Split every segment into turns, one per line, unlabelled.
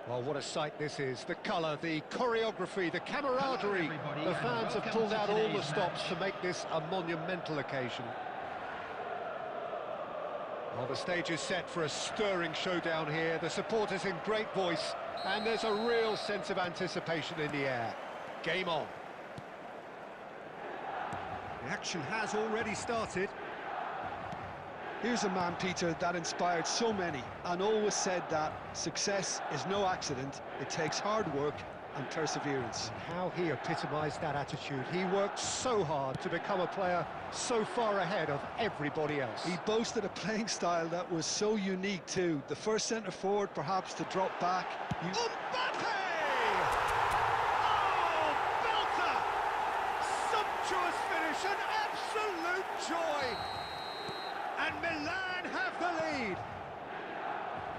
Well, what a sight this is. The colour, the choreography, the camaraderie. The fans have pulled out all the stops to make this a monumental occasion. Well, the stage is set for a stirring showdown here. The supporters in great voice, and there's a real sense of anticipation in the air. Game on. The action has already started.
Here's a man, Peter, that inspired so many and always said that success is no accident, it takes hard work and perseverance.
And how he epitomised that attitude. He worked so hard to become a player so far ahead of everybody else.
He boasted a playing style that was so unique too. The first centre-forward perhaps to drop back.
Mbappe! Oh, belter! Sumptuous finish, an absolute joy! And Milan have the lead.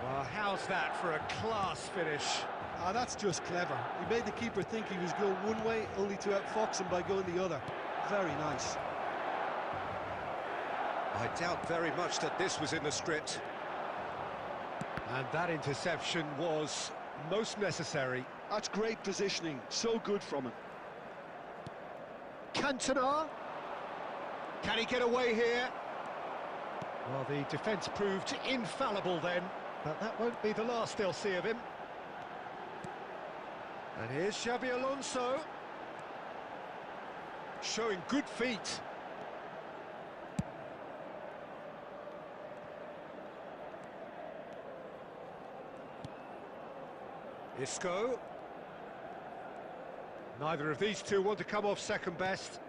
Well, how's that for a class finish?
Ah, that's just clever. He made the keeper think he was going one way, only to outfox him by going the other. Very nice.
I doubt very much that this was in the script. And that interception was most necessary.
That's great positioning, so good from him.
Cantona. Can he get away here? Well, the defence proved infallible then, but that won't be the last they'll see of him. And here's Xabi Alonso. Showing good feet. Isco. Neither of these two want to come off second best.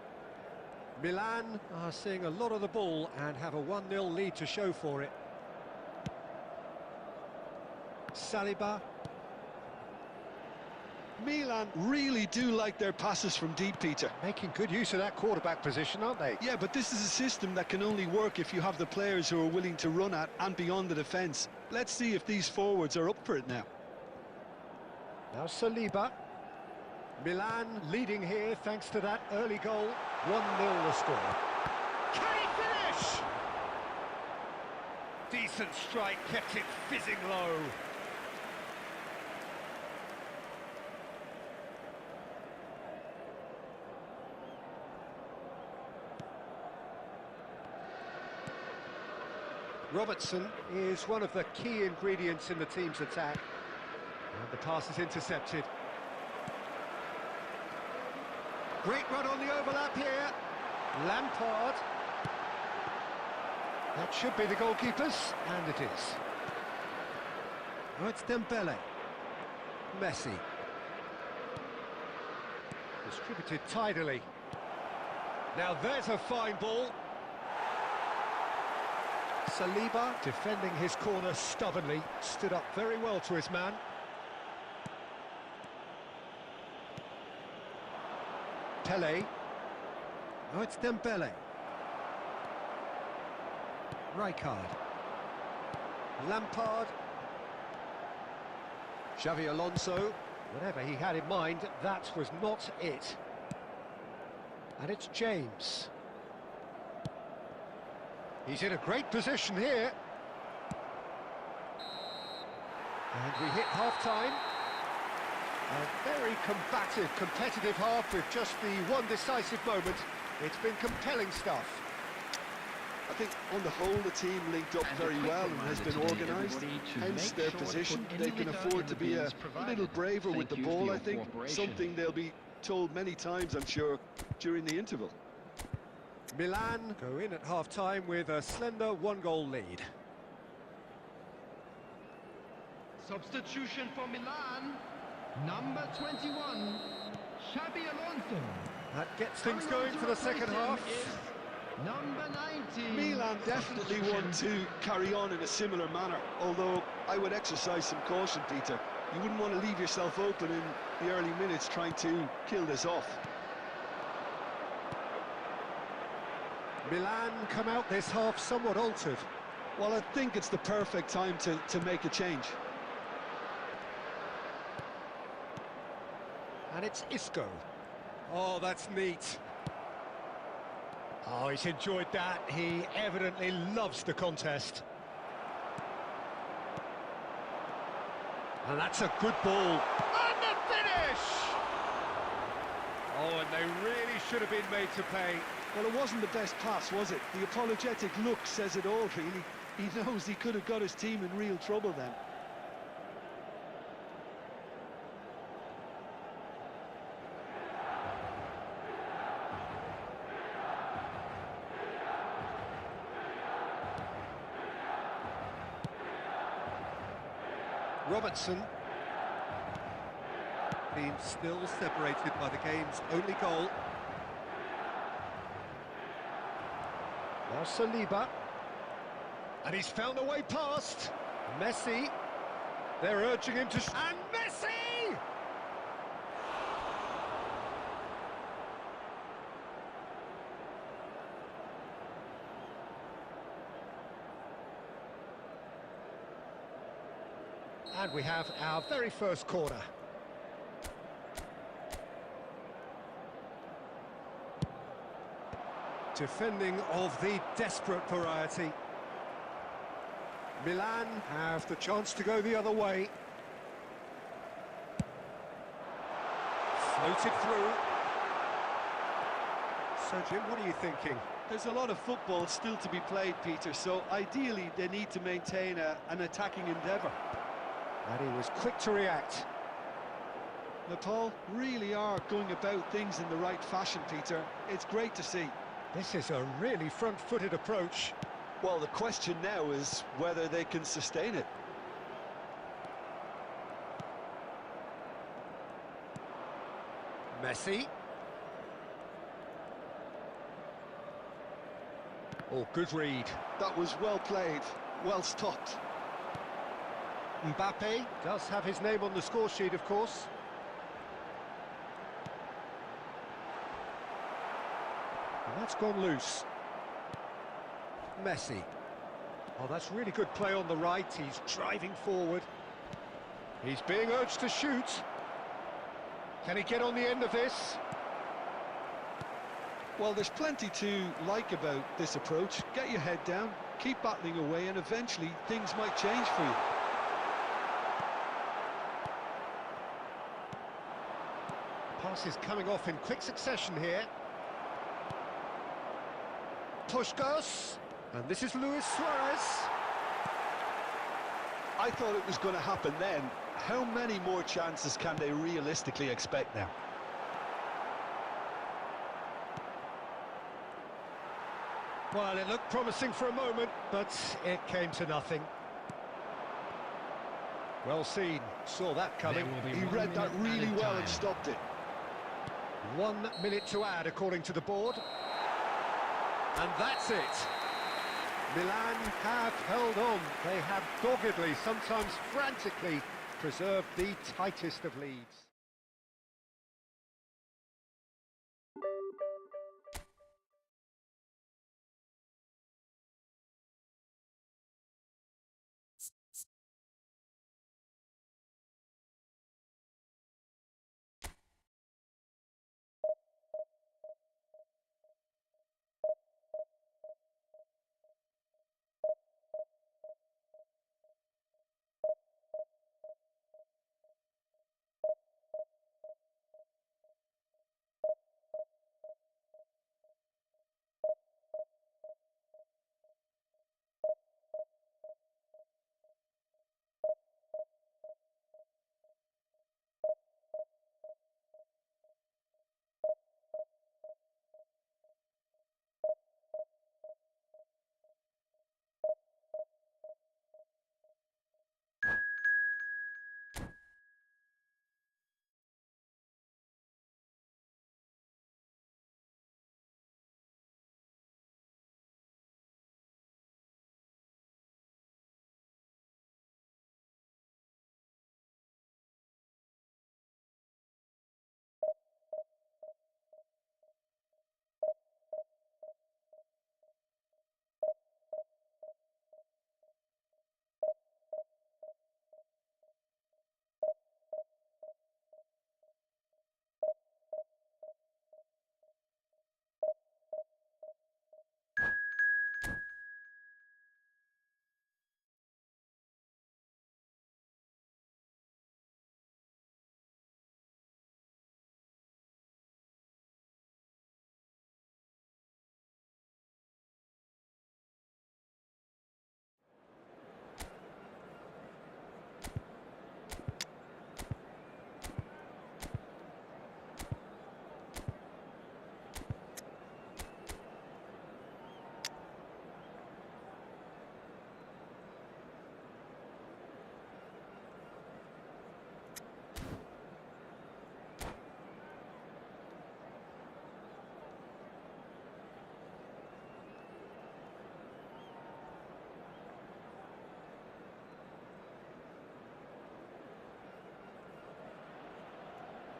Milan are seeing a lot of the ball and have a 1-0 lead to show for it. Saliba.
Milan really do like their passes from deep, Peter.
Making good use of that quarterback position, aren't they?
Yeah, but this is a system that can only work if you have the players who are willing to run at and beyond the defence. Let's see if these forwards are up for it now.
Now Saliba. Milan leading here thanks to that early goal. 1-0 the score. Can he finish? Decent strike, kept it fizzing low. Robertson is one of the key ingredients in the team's attack. And the pass is intercepted. Great run on the overlap here. Lampard. That should be the goalkeepers, and it is. Oh, it's Dembele. Messi. Distributed tidily. Now there's a fine ball. Saliba, defending his corner stubbornly, stood up very well to his man. Pele. Oh, it's Dembele. Rijkaard. Lampard. Xabi Alonso. Whatever he had in mind, that was not it. And it's James. He's in a great position here. And we hit half-time. A very combative, competitive half with just the one decisive moment. It's been compelling stuff.
I think on the whole the team linked up very well and has been organised, hence their position. They can afford to be a little braver with the ball, I think, something they'll be told many times, I'm sure, during the interval.
Milan go in at half-time with a slender one-goal lead.
Substitution for Milan, number 21, Xabi Alonso.
That gets things going for the second half.
Number 19.
Milan definitely want to carry on in a similar manner, although I would exercise some caution, Peter. You wouldn't want to leave yourself open in the early minutes trying to kill this off.
Milan come out this half somewhat altered.
Well, I think it's the perfect time to make a change.
And it's Isco. Oh, that's neat. Oh, he's enjoyed that. He evidently loves the contest. And that's a good ball. And the finish! Oh, and they really should have been made to pay.
Well, it wasn't the best pass, was it? The apologetic look says it all, really. He knows he could have got his team in real trouble then.
Robertson. Being still separated by the game's only goal. Now Saliba. And he's found a way past. Messi. They're urging him to... And Messi! And we have our very first corner. Defending of the desperate variety. Milan have the chance to go the other way. Floated through. So, Jim, what are you thinking?
There's a lot of football still to be played, Peter, so ideally they need to maintain an attacking endeavour.
And he was quick to react.
Nepal really are going about things in the right fashion, Peter. It's great to see.
This is a really front-footed approach.
Well, the question now is whether they can sustain it.
Messi. Oh, good read.
That was well played, well stopped.
Mbappe does have his name on the score sheet, of course. And that's gone loose. Messi. Oh, that's really good play on the right. He's driving forward. He's being urged to shoot. Can he get on the end of this?
Well, there's plenty to like about this approach. Get your head down, keep battling away, and eventually things might change for you.
Pass is coming off in quick succession here. Puskás. And this is Luis Suarez.
I thought it was going to happen then. How many more chances can they realistically expect now?
Well, it looked promising for a moment, but it came to nothing. Well seen, saw that coming.
He read that really well and stopped it.
1 minute to add, according to the board. And that's it. Milan have held on. They have doggedly, sometimes frantically, preserved the tightest of leads.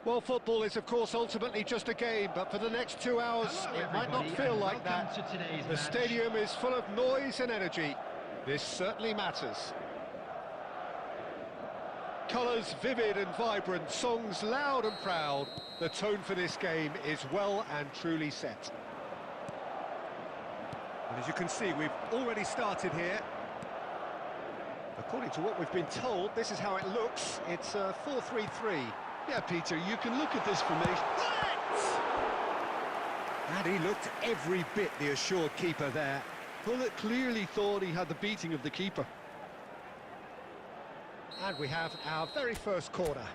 Well, football is, of course, ultimately just a game, but for the next 2 hours,
Hello,
it might not
everybody,
feel
and
like
welcome
that.
to today's
The
match.
stadium is full of noise and energy. This certainly matters. Colours vivid and vibrant, songs loud and proud. The tone for this game is well and truly set. And as you can see, we've already started here. According to what we've been told, this is how it looks. It's a 4-3-3.
Yeah, Peter, you can look at this formation.
And he looked every bit the assured keeper there.
Bullet clearly thought he had the beating of the keeper.
And we have our very first corner.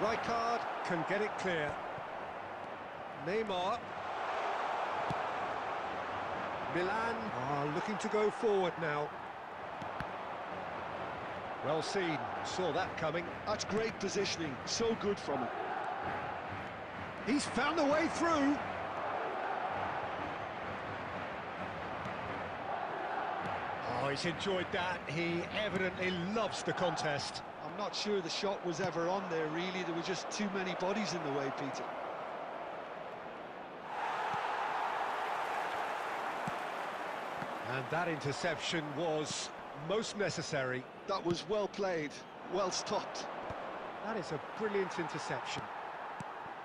Rijkaard can get it clear. Neymar. Milan are looking to go forward now. Well seen, saw that coming.
That's great positioning, so good from him.
He's found a way through. Oh, he's enjoyed that. He evidently loves the contest.
I'm not sure the shot was ever on there, really. There were just too many bodies in the way, Peter.
And that interception was most necessary.
That was well played, well stopped.
That is a brilliant interception.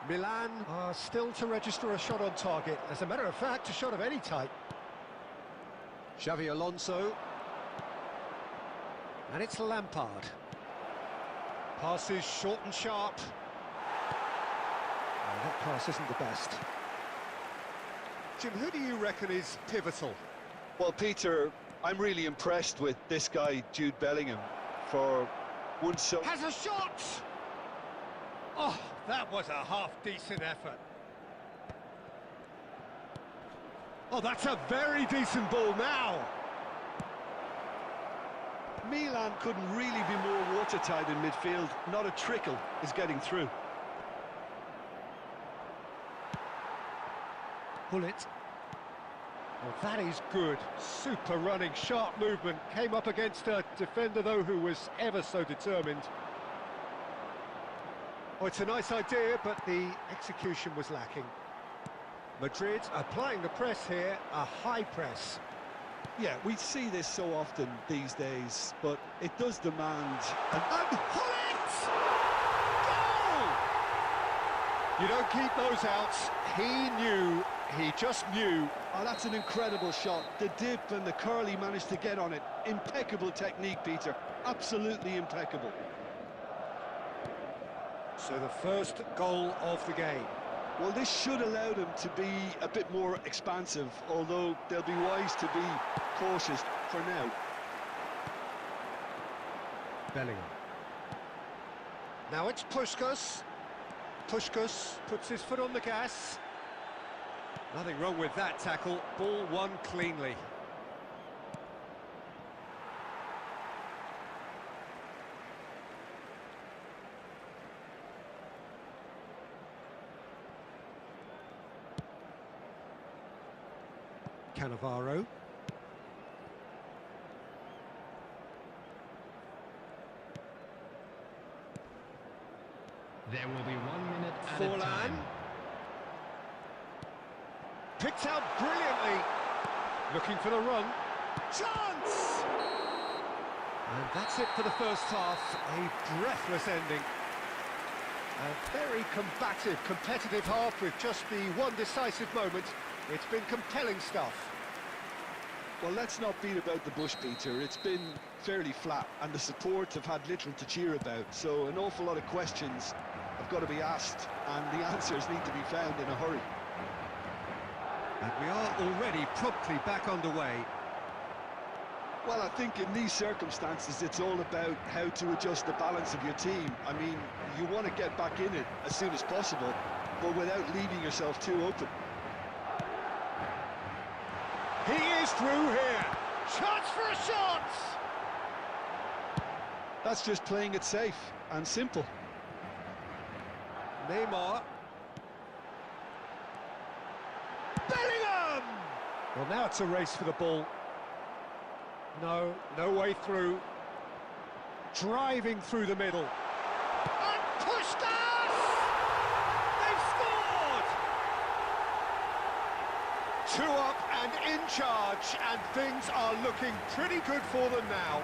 Milan are still to register a shot on target. As a matter of fact, a shot of any type. Xavi Alonso. And it's Lampard. Passes short and sharp. Oh, that pass isn't the best. Jim, who do you reckon is pivotal?
Well, Peter, I'm really impressed with this guy, Jude Bellingham, for one so...
Has a shot! Oh, that was a half-decent effort. Oh, that's a very decent ball now.
Milan couldn't really be more watertight in midfield. Not a trickle is getting through.
Pull it. Well, that is good. Super running, sharp movement. Came up against a defender, though, who was ever so determined. Oh, it's a nice idea, but the execution was lacking. Madrid applying the press here, a high press.
Yeah, we see this so often these days, but it does demand...
And pull it! Goal! You don't keep those outs. He just knew.
Oh, that's an incredible shot. The dip and the curl he managed to get on it. Impeccable technique, Peter. Absolutely impeccable.
So the first goal of the game.
Well, this should allow them to be a bit more expansive, although they'll be wise to be cautious for now.
Bellingham. Now it's Puskas. Puskas puts his foot on the gas. Nothing wrong with that tackle. Ball won cleanly. Cannavaro.
There will be 1 minute at a
Forlan.
time.
Picked out brilliantly. Looking for the run. Chance! And that's it for the first half. A breathless ending. A very combative, competitive half with just the one decisive moment. It's been compelling stuff.
Well, let's not beat about the bush, Peter. It's been fairly flat, and the support have had little to cheer about. So an awful lot of questions have got to be asked, and the answers need to be found in a hurry.
And we are already promptly back underway.
Well, I think in these circumstances, it's all about how to adjust the balance of your team. I mean, you want to get back in it as soon as possible, but without leaving yourself too open.
He is through here. Chance for a shot!
That's just playing it safe and simple.
Neymar. Bellingham! Well, now it's a race for the ball. No way through. driving through the middle. And pushed us! They've scored! 2 up and in charge, and things are looking pretty good for them now.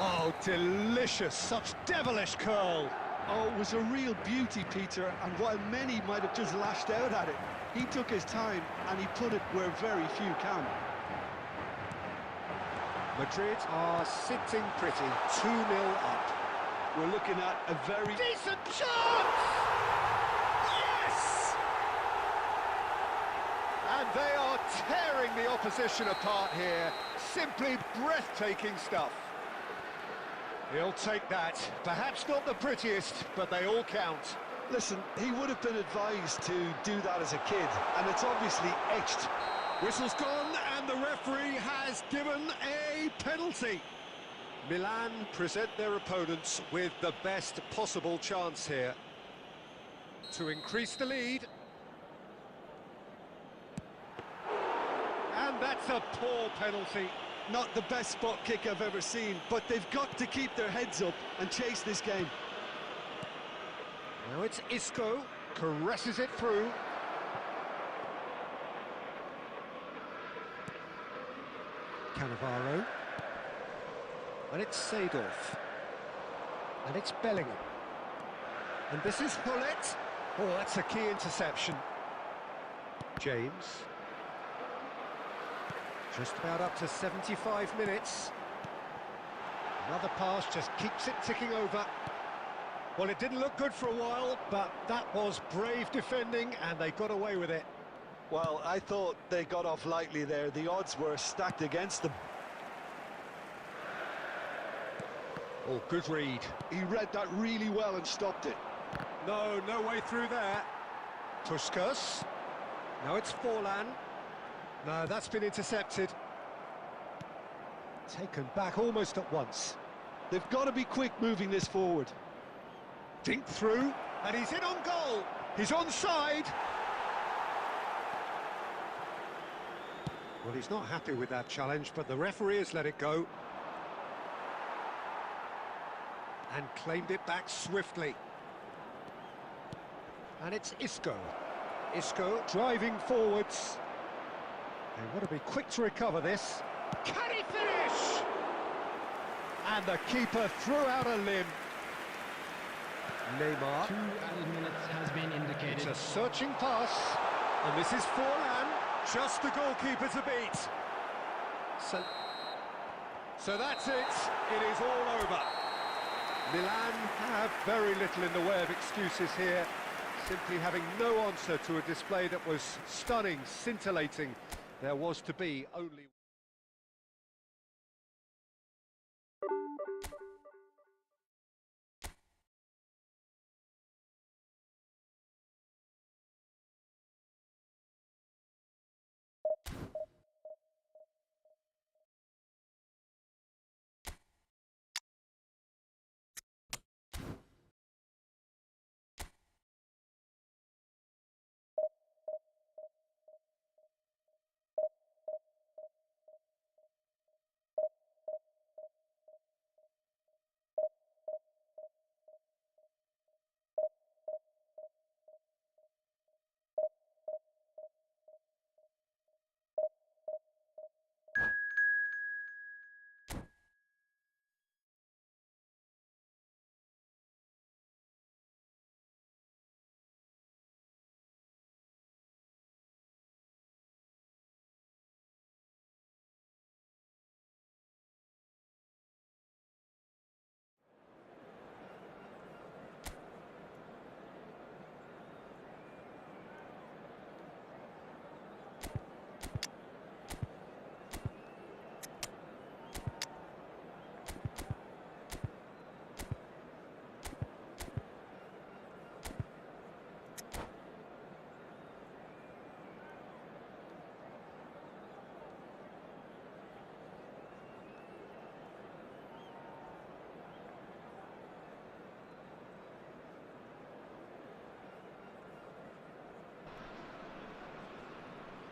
Oh, delicious, such devilish curl.
Oh, it was a real beauty, Peter, and while many might have just lashed out at it, he took his time and he put it where very few can.
Madrid are sitting pretty, 2-0 up.
We're looking at a very
Decent chance! Yes! And they are tearing the opposition apart here. Simply breathtaking stuff. He'll take that. Perhaps not the prettiest, but they all count.
Listen, he would have been advised to do that as a kid, and it's obviously etched.
Whistle's gone, and the referee has given a penalty. Milan present their opponents with the best possible chance here to increase the lead. And that's a poor penalty.
Not the best spot kick I've ever seen, but they've got to keep their heads up and chase this game.
Now it's Isco, caresses it through. Cannavaro. And it's Seedorf. And it's Bellingham. And this is Hullet. Oh, that's a key interception. James. Just about up to 75 minutes. Another pass just keeps it ticking over. Well, it didn't look good for a while, but that was brave defending, and they got away with it.
Well, I thought they got off lightly there. The odds were stacked against them.
Oh, good read.
He read that really well and stopped it.
No way through there. Puskas. Now it's Forlan. No, that's been intercepted. Taken back almost at once.
They've got to be quick moving this forward.
Dink through, and he's in on goal. He's onside. Well, he's not happy with that challenge, but the referee has let it go. And claimed it back swiftly. And it's Isco. Isco driving forwards. They want to be quick to recover this. Can he finish? And the keeper threw out a limb. Neymar.
2 added minutes has been indicated.
It's a searching pass. And this is Forlan. Just the goalkeeper to beat. So that's it. It is all over. Milan have very little in the way of excuses here. Simply having no answer to a display that was stunning, scintillating. There was to be only...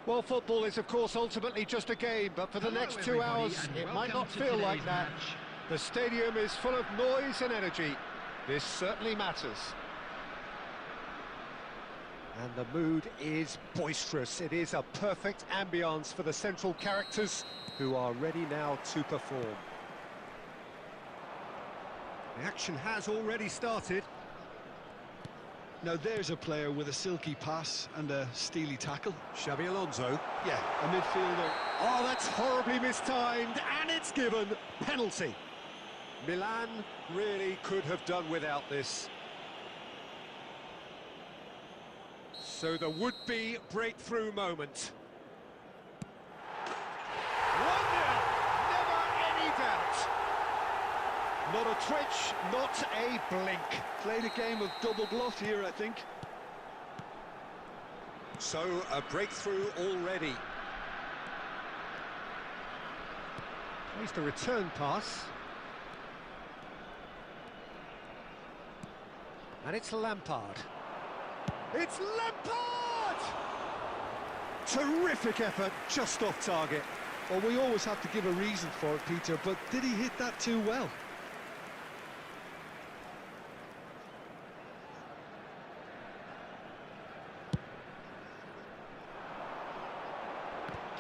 Well, football is, of course, ultimately just a game, but for the next 2 hours, it might not feel like that. The stadium is full of noise and energy. This certainly matters. And the mood is boisterous. It is a perfect ambience for the central characters who are ready now to perform. The action has already started.
Now there's a player with a silky pass and a steely tackle.
Xabi Alonso.
Yeah, a midfielder.
Oh, that's horribly mistimed, and it's given. Penalty. Milan really could have done without this. So the would-be breakthrough moment. 1-0, never any doubt. Not a twitch, not a blink.
Played a game of double bluff here, I think.
So a breakthrough already. Plays the return pass. And it's Lampard. It's Lampard! Terrific effort, just off target.
Well, we always have to give a reason for it, Peter, but did he hit that too well?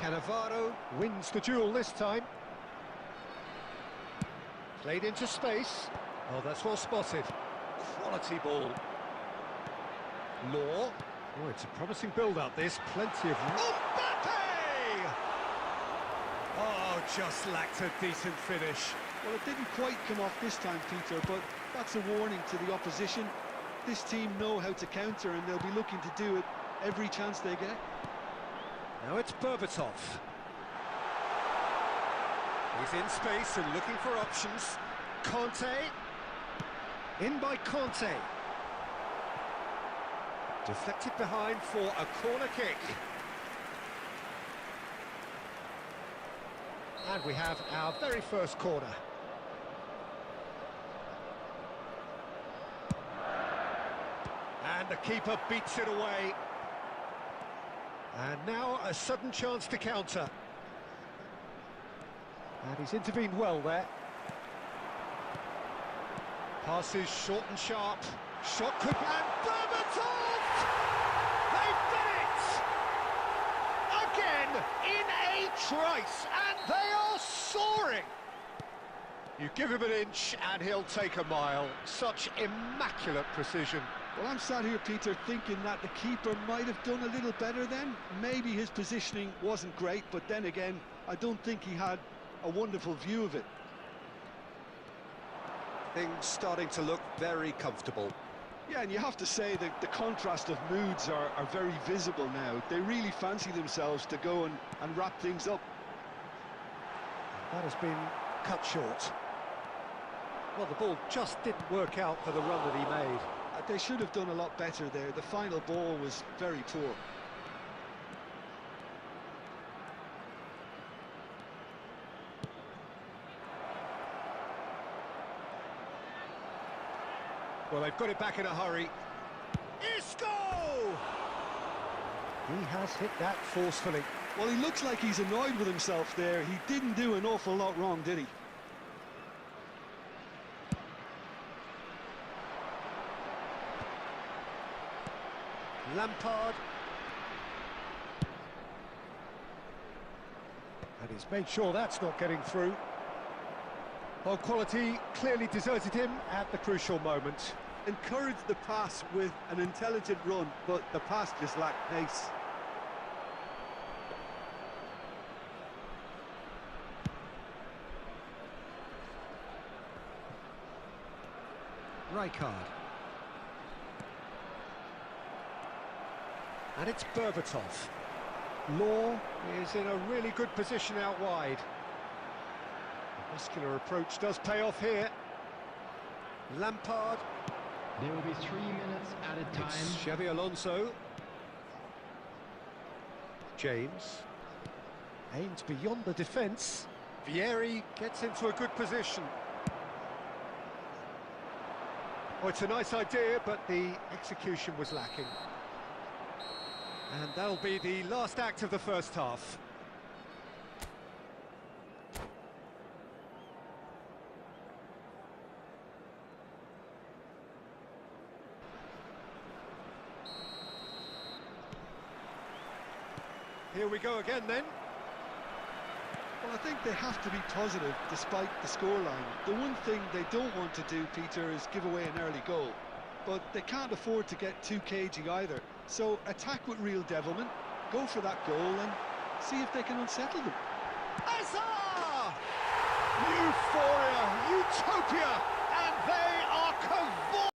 Cannavaro wins the duel this time. Played into space. Oh, that's well spotted. Quality ball. Law. Oh, it's a promising build-up, this. Plenty of... Mbappe! Oh, just lacked a decent finish.
Well, it didn't quite come off this time, Peter, but that's a warning to the opposition. This team know how to counter, and they'll be looking to do it every chance they get.
Now it's Berbatov. He's in space and looking for options. Conte. In by Conte. Deflected behind for a corner kick. And we have our very first corner. And the keeper beats it away. And now a sudden chance to counter. And he's intervened well there. Pass is short and sharp. Shot could... And Berbatov! They've done it! Again, in a trice, and they are soaring! You give him an inch and he'll take a mile. Such immaculate precision.
Well, I'm sat here, Peter, thinking that the keeper might have done a little better then. Maybe his positioning wasn't great, but then again, I don't think he had a wonderful view of it.
Things starting to look very comfortable.
Yeah, and you have to say that the contrast of moods are very visible now. They really fancy themselves to go and wrap things up.
That has been cut short. Well, the ball just didn't work out for the run that he made.
They should have done a lot better there. The final ball was very poor.
Well, they've got it back in a hurry. Isco! He has hit that forcefully.
Well, he looks like he's annoyed with himself there. He didn't do an awful lot wrong, did he?
Lampard. And he's made sure that's not getting through. Well, quality clearly deserted him at the crucial moment.
Encouraged the pass with an intelligent run, but the pass just lacked pace.
Rijkaard. And it's Berbatov. Law is in a really good position out wide. The muscular approach does pay off here. Lampard.
There will be 3 minutes at a time.
It's Xabi Alonso. James. Aims beyond the defence. Vieri gets into a good position. Oh, it's a nice idea, but the execution was lacking. And that'll be the last act of the first half. Here we go again then.
Well, I think they have to be positive despite the scoreline. The one thing they don't want to do, Peter, is give away an early goal. But they can't afford to get too cagey either. So attack with real devilment, go for that goal and see if they can unsettle them.
Huzzah! Euphoria, utopia, and they are cavorting.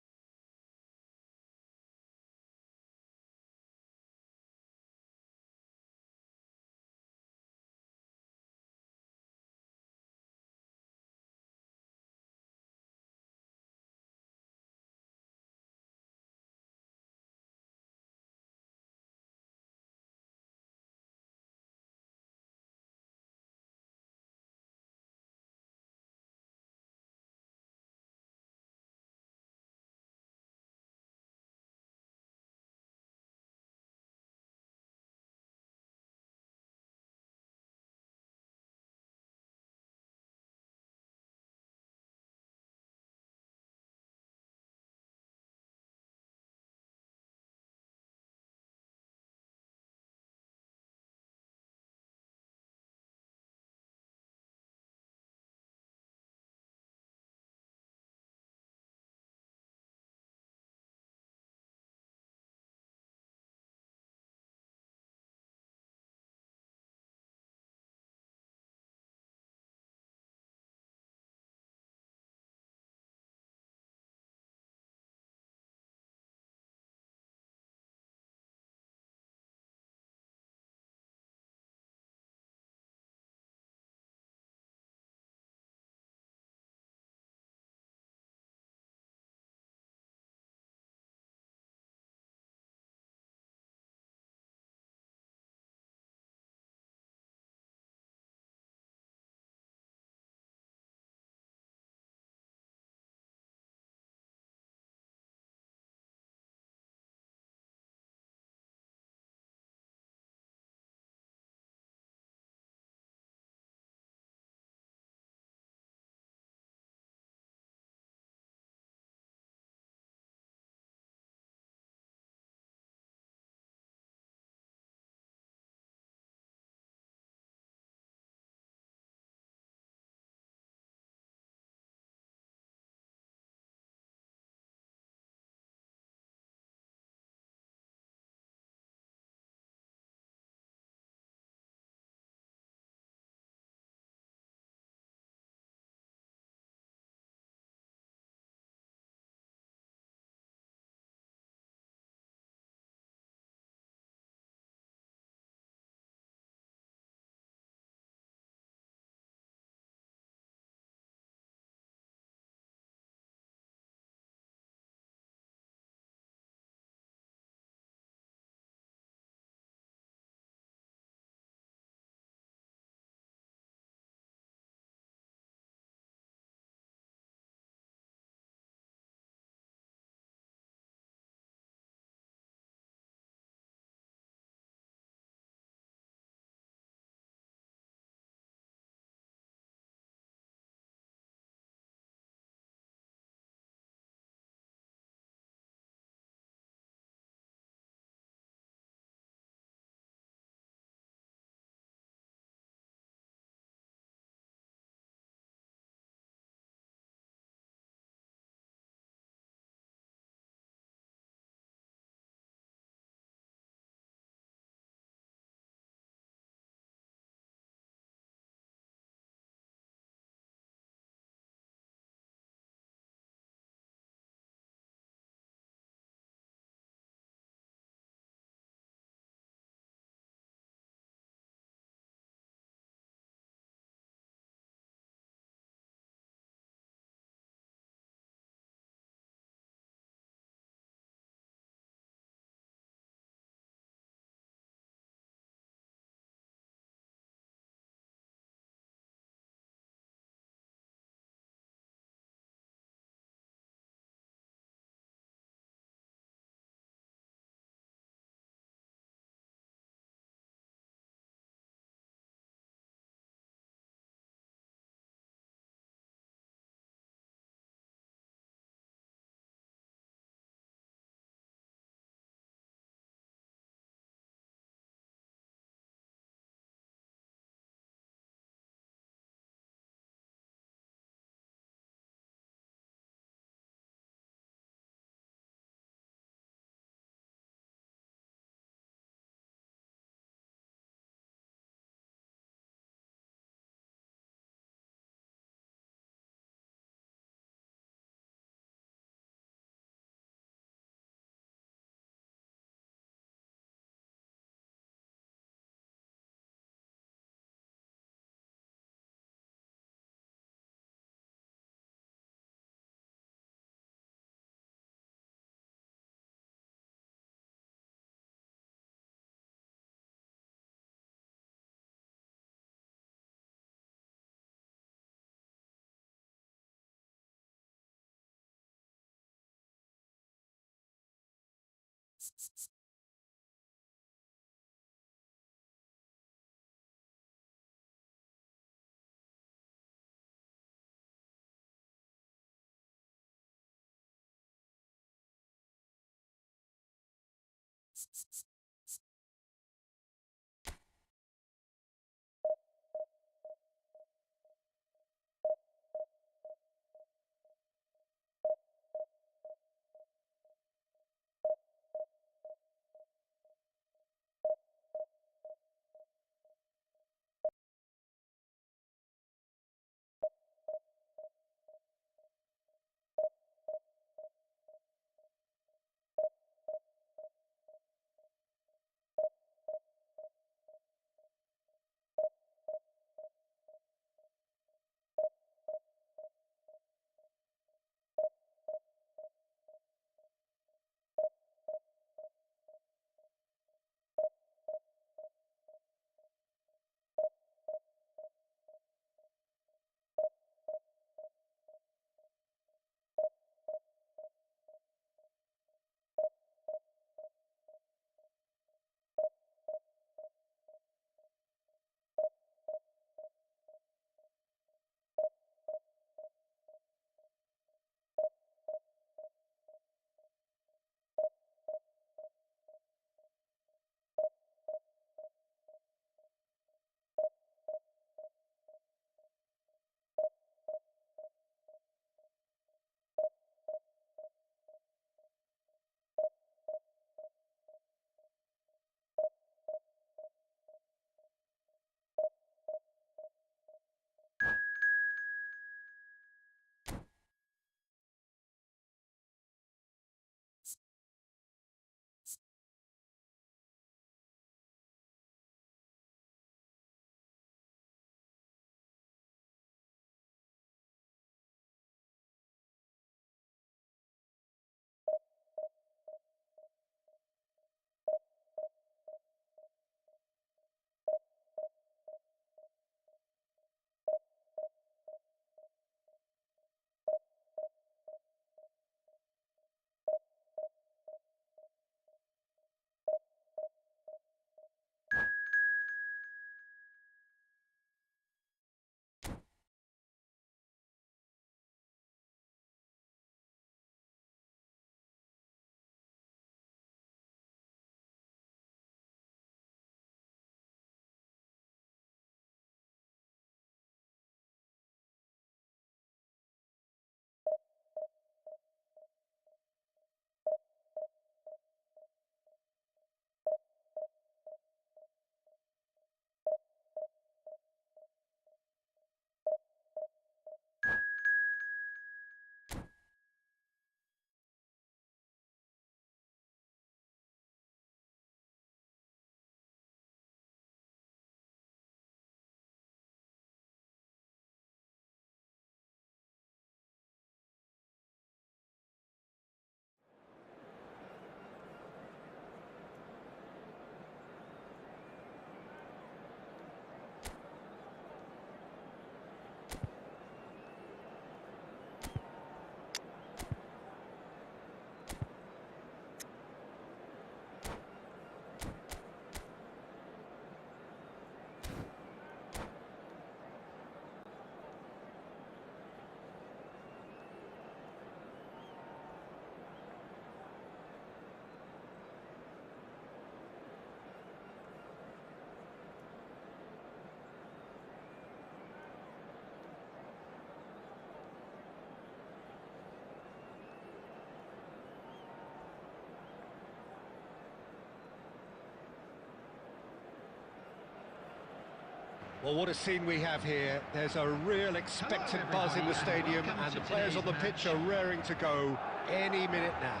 Well, what a scene we have here. There's a real expectant buzz in the stadium, and the players on the pitch are raring to go any minute now.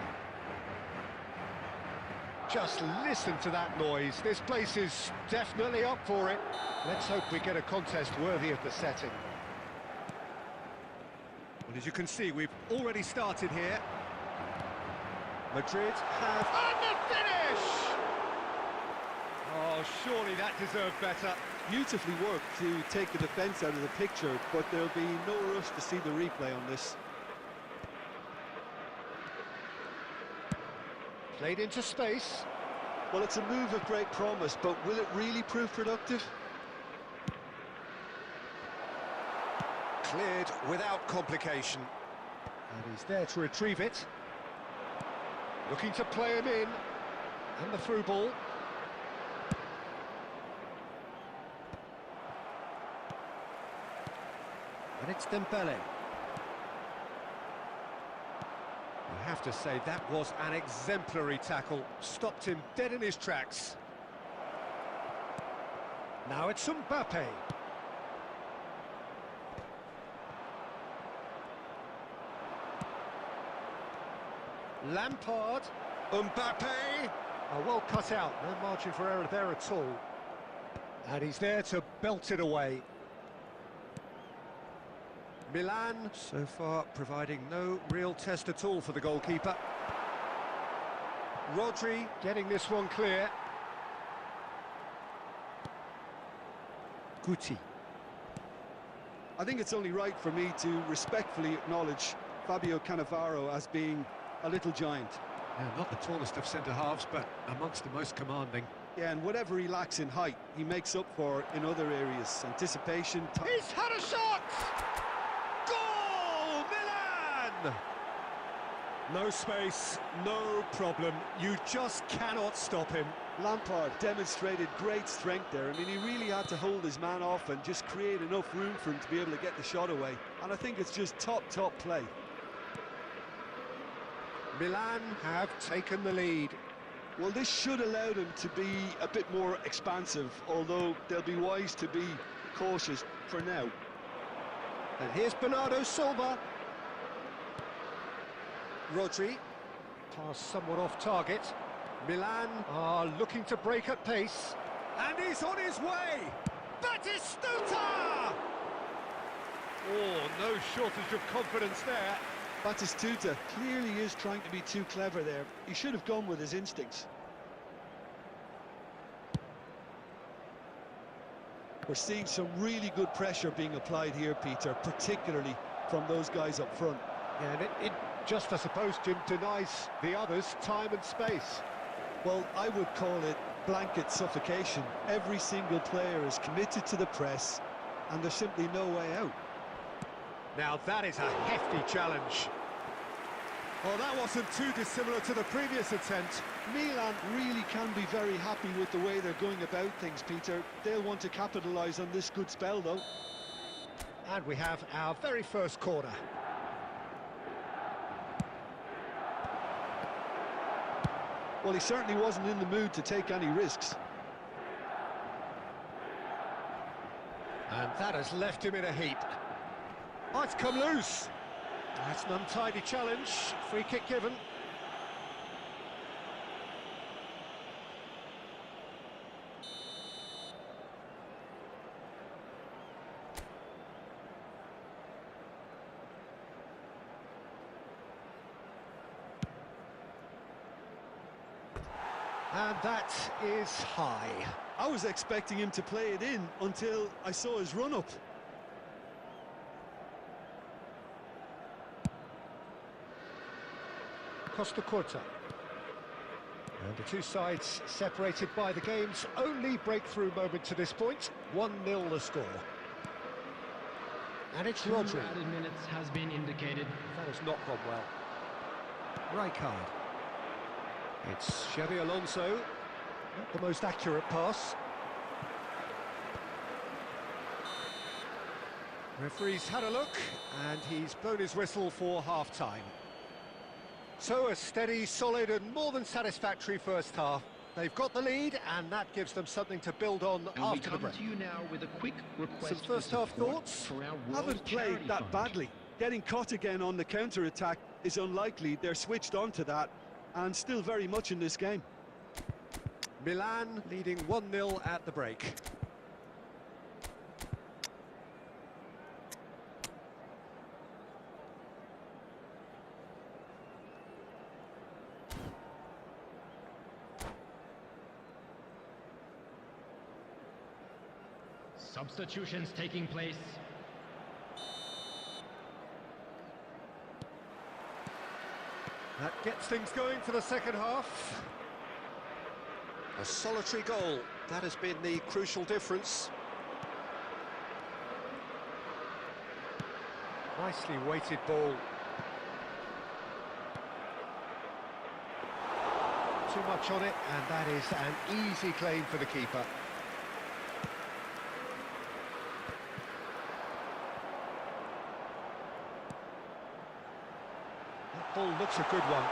Just listen to that noise. This place is definitely up for it. Let's hope we get a contest worthy of the setting. Well, as you can see, we've already started here. Madrid have... And the finish! Oh, surely that deserved better.
Beautifully worked to take the defence out of the picture, but there'll be no rush to see the replay on this.
Played into space.
Well, it's a move of great promise, but will it really prove productive?
Cleared without complication. And he's there to retrieve it. Looking to play him in. And the through ball. And it's Dembele. I have to say, that was an exemplary tackle. Stopped him dead in his tracks. Now it's Mbappe. Lampard. Mbappe. Oh, well cut out. No margin for error there at all. And he's there to belt it away. Milan, so far, providing no real test at all for the goalkeeper. Rodri getting this one clear. Guti.
I think it's only right for me to respectfully acknowledge Fabio Cannavaro as being a little giant.
Yeah, not the tallest of centre-halves, but amongst the most commanding.
Yeah, and whatever he lacks in height, he makes up for in other areas. Anticipation...
He's had a shot! Goal! Milan! No space, no problem. You just cannot stop him.
Lampard demonstrated great strength there. I mean, he really had to hold his man off and just create enough room for him to be able to get the shot away. And I think it's just top play.
Milan have taken the lead.
Well, this should allow them to be a bit more expansive, although they'll be wise to be cautious for now.
And here's Bernardo Silva. Rodri, pass somewhat off target. Milan are looking to break at pace. And he's on his way! Batistuta! Oh, no shortage of confidence there.
Batistuta clearly is trying to be too clever there. He should have gone with his instincts. We're seeing some really good pressure being applied here, Peter, particularly from those guys up front.
Yeah, and it just, I suppose, Jim, denies the others time and space.
Well, I would call it blanket suffocation. Every single player is committed to the press, and there's simply no way out.
Now that is a hefty challenge. Well, that wasn't too dissimilar to the previous attempt.
Milan really can be very happy with the way they're going about things, Peter. They'll want to capitalise on this good spell, though.
And we have our very first corner.
Well, he certainly wasn't in the mood to take any risks.
And that has left him in a heap. Oh, it's come loose. That's an untidy challenge. Free kick given. And that is high.
I was expecting him to play it in until I saw his run-up.
Costa Curta. And the two sides separated by the game's only breakthrough moment to this point. 1-0 the score. And it's
2
Rodri.
added minutes has been indicated.
That has not gone well. Rijkaard. It's Xabi Alonso. Not the most accurate pass. Referee's had a look, and he's blown his whistle for half-time. So a steady, solid and more than satisfactory first half. They've got the lead, and that gives them something to build on after the break.
To you now with a quick request.
Some first half thoughts?
For our
Haven't played that badly. Getting caught again on the counter-attack is unlikely. They're switched on to that, and still very much in this game.
Milan leading 1-0 at the break.
Substitutions taking place.
That gets things going for the second half.
A solitary goal, that has been the crucial difference.
Nicely weighted ball. Too much on it, and that is an easy claim for the keeper. That ball looks a good one.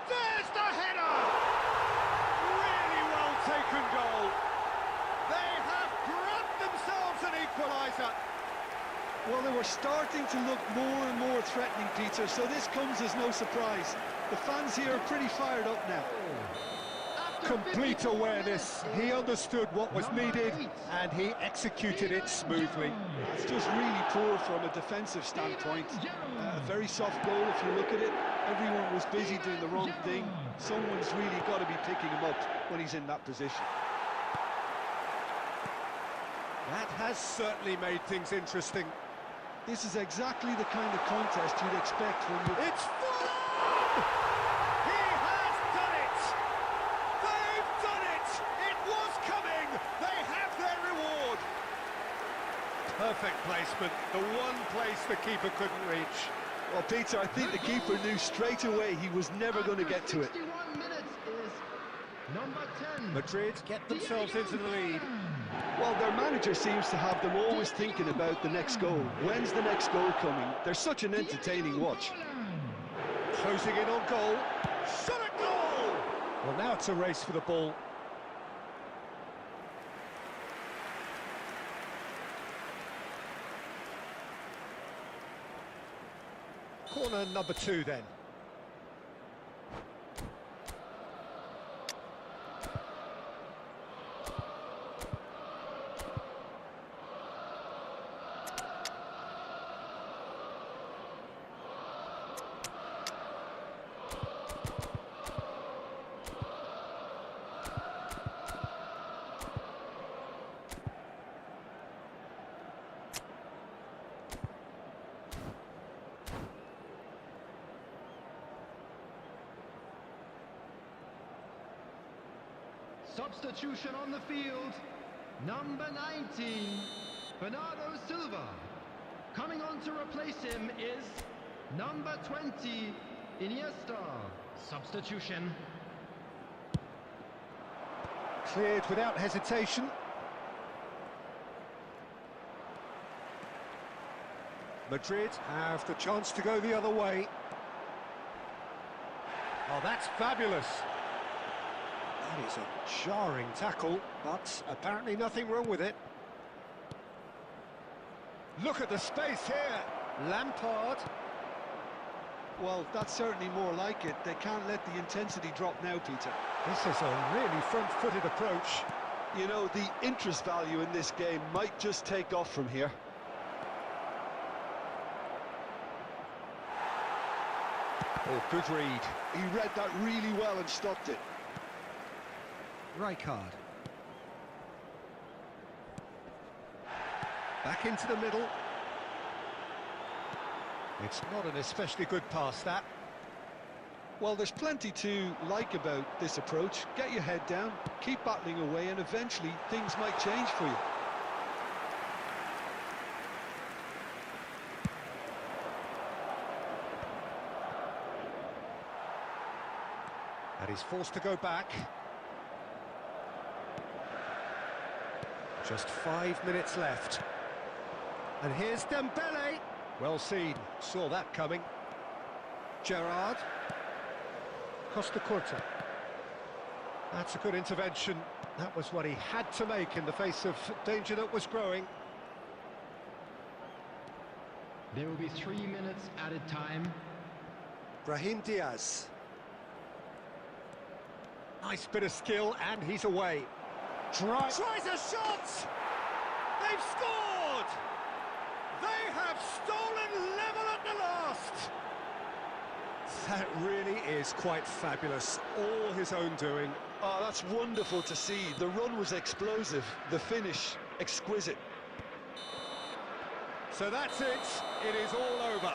There's the header! Really well taken goal. They have grabbed themselves an equaliser.
Well, they were starting to look more and more threatening, Peter, so this comes as no surprise. The fans here are pretty fired up now.
Complete awareness. He understood what was needed and he executed it smoothly.
It's just really poor from a defensive standpoint. A very soft goal if you look at it. Everyone was busy doing the wrong thing. Someone's really got to be picking him up when he's in that position.
That has certainly made things interesting.
This is exactly the kind of contest you'd expect when you...
It's full! He has done it! They've done it! It was coming! They have their reward! Perfect placement, the one place the keeper couldn't reach.
Well, Peter, I think the keeper knew straight away he was never going to get to it.
61 minutes is number 10.
Madrid get themselves into the lead.
Well, their manager seems to have them always thinking about the next goal. When's the next goal coming? They're such an entertaining watch.
Closing in on goal. Shot at goal! Well, now it's a race for the ball. Corner number 2 then.
Substitution on the field, number 19, Bernardo Silva. Coming on to replace him is number 20, Iniesta. Substitution.
Cleared without hesitation. Madrid have the chance to go the other way. Oh, that's fabulous. That is a jarring tackle, but apparently nothing wrong with it. Look at the space here. Lampard.
Well, that's certainly more like it. They can't let the intensity drop now, Peter.
This is a really front-footed approach.
You know, the interest value in this game might just take off from here.
Oh, good read.
He read that really well and stopped it.
Rijkaard. Back into the middle. It's not an especially good pass, that.
Well, there's plenty to like about this approach. Get your head down, keep battling away, and eventually things might change for you.
And he's forced to go back. Just 5 minutes left. And here's Dembele. Well seen, saw that coming. Gerrard. Costa Curta. That's a good intervention. That was what he had to make in the face of danger that was growing.
There will be 3 minutes added time.
Brahim Diaz. Nice bit of skill, and he's away. Tries a shot! They've scored! They have stolen level at the last! That really is quite fabulous. All his own doing.
Oh, that's wonderful to see. The run was explosive, the finish exquisite.
So that's it. It is all over.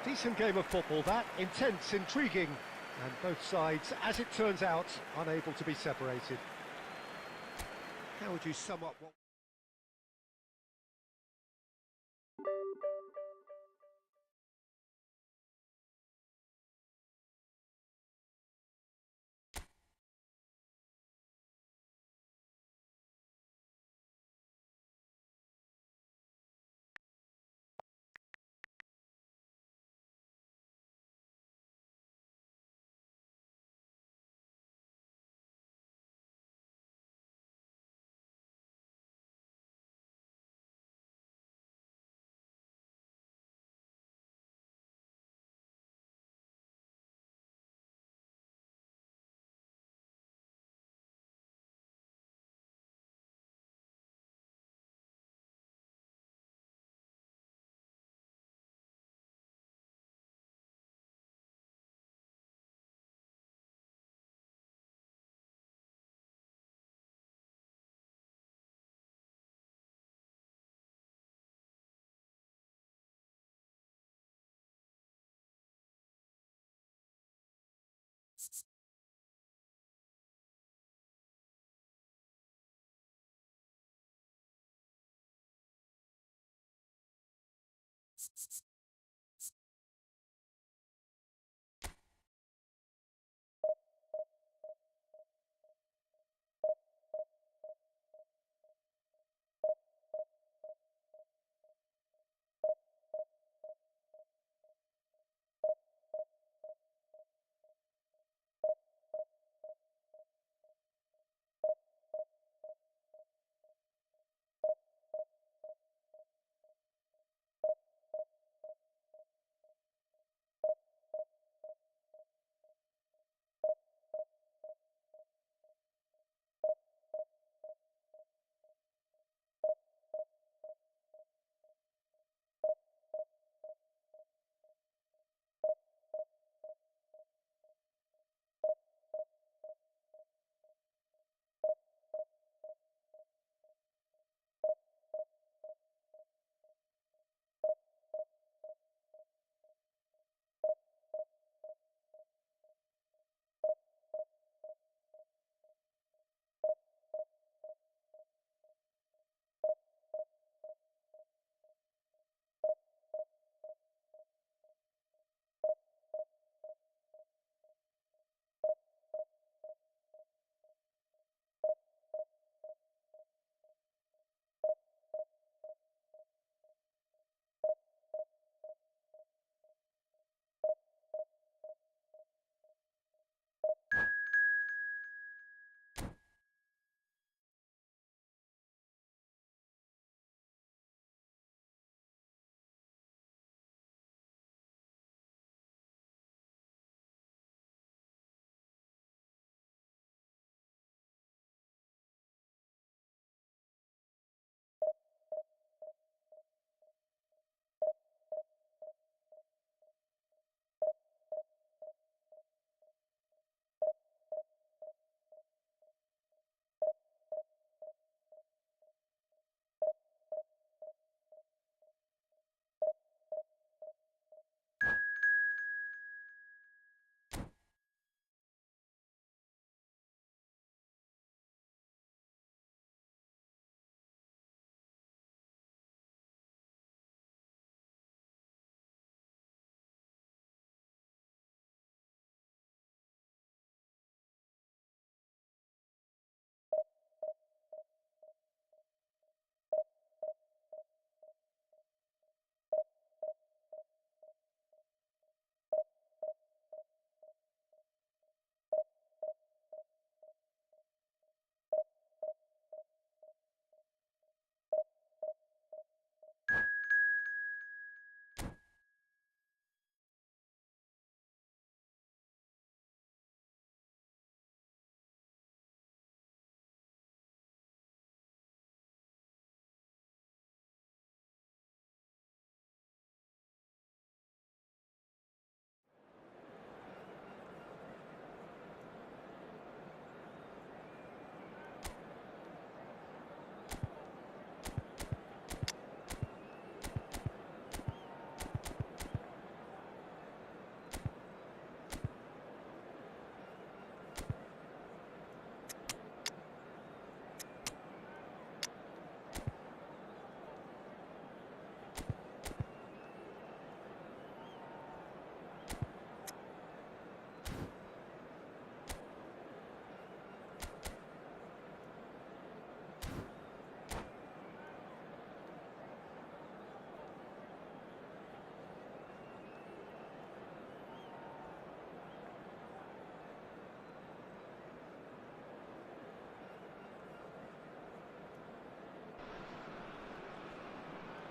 Decent game of football, that. Intense, intriguing. And both sides, as it turns out, unable to be separated. How would you sum up what...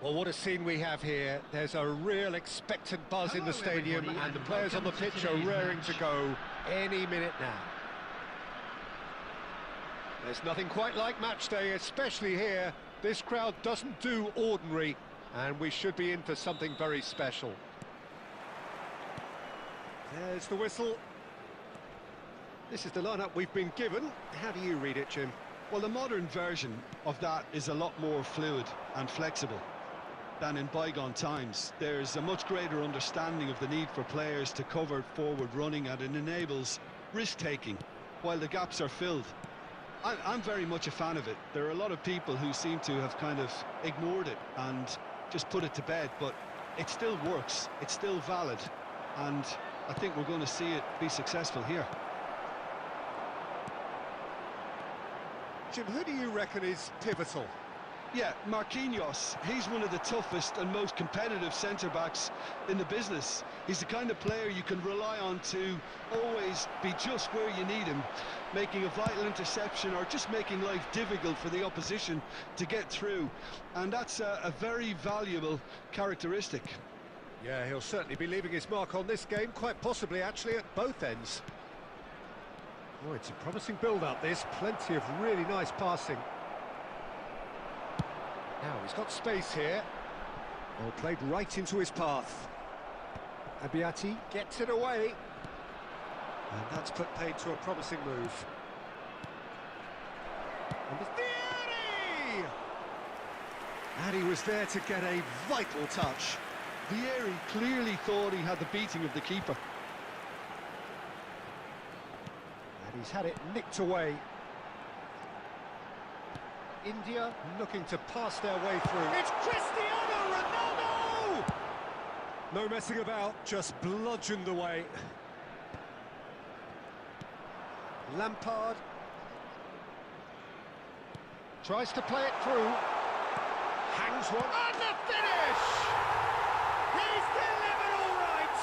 Well, what a scene we have here. There's a real expectant buzz in the stadium, and the players on the pitch are raring to go any minute now. There's nothing quite like match day, especially here. This crowd doesn't do ordinary, and we should be in for something very special. There's the whistle. This is the lineup we've been given. How do you read it, Jim?
Well, the modern version of that is a lot more fluid and flexible than in bygone times. There's a much greater understanding of the need for players to cover forward running, and it enables risk-taking while the gaps are filled. I'm very much a fan of it. There are a lot of people who seem to have kind of ignored it and just put it to bed, but it still works, it's still valid, and I think we're going to see it be successful here.
Jim, who do you reckon is pivotal?
Yeah, Marquinhos, he's one of the toughest and most competitive centre-backs in the business. He's the kind of player you can rely on to always be just where you need him, making a vital interception or just making life difficult for the opposition to get through. And that's a very valuable characteristic.
Yeah, he'll certainly be leaving his mark on this game, quite possibly actually at both ends. Oh, it's a promising build-up, this. Plenty of really nice passing. Now, he's got space here. Well, played right into his path. Abiati gets it away. And that's put paid to a promising move. And Vieri! And he was there to get a vital touch.
Vieri clearly thought he had the beating of the keeper.
And he's had it nicked away. India looking to pass their way through. It's Cristiano Ronaldo! No messing about, just bludgeoned away. Lampard tries to play it through. Hangs one. And the finish! He's delivered all right!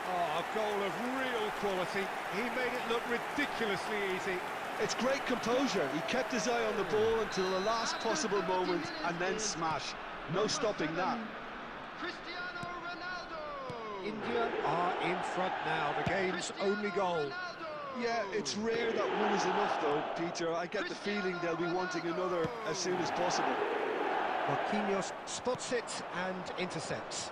Oh, a goal of real quality. He made it look ridiculously easy.
It's great composure. He kept his eye on the ball until the last possible moment and then smash. No stopping that.
Cristiano Ronaldo!
India are in front now, the game's only goal.
Yeah, it's rare that one is enough though, Peter. I get the feeling they'll be wanting another as soon as possible.
Marquinhos spots it and intercepts.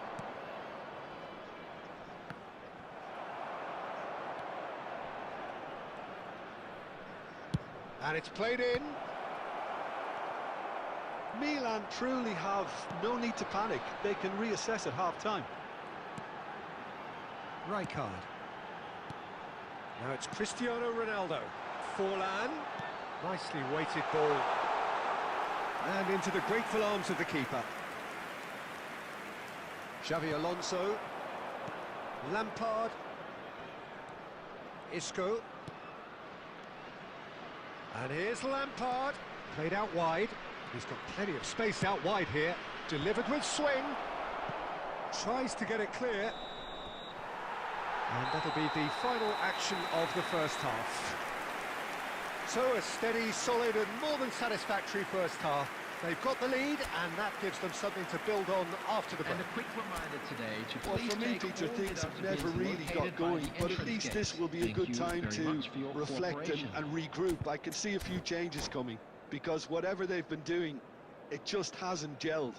And it's played in.
Milan truly have no need to panic. They can reassess at half-time.
Rijkaard. Now it's Cristiano Ronaldo. Forlan. Nicely weighted ball. And into the grateful arms of the keeper. Xavi Alonso. Lampard. Isco. And here's Lampard. Played out wide. He's got plenty of space out wide here. Delivered with swing. Tries to get it clear. And that'll be the final action of the first half. So a steady, solid and more than satisfactory first half. They've got the lead, and that gives them something to build on after the break.
And a quick reminder today to
Well,
please
for me,
take
Peter,
all
things have
deductibles
never really got
located by
going,
the
but at
entrance
least
gate.
this will be a
Thank
good
you
time
very
to
much for your
reflect
cooperation.
and regroup. I can see a few changes coming, because whatever they've been doing, it just hasn't gelled.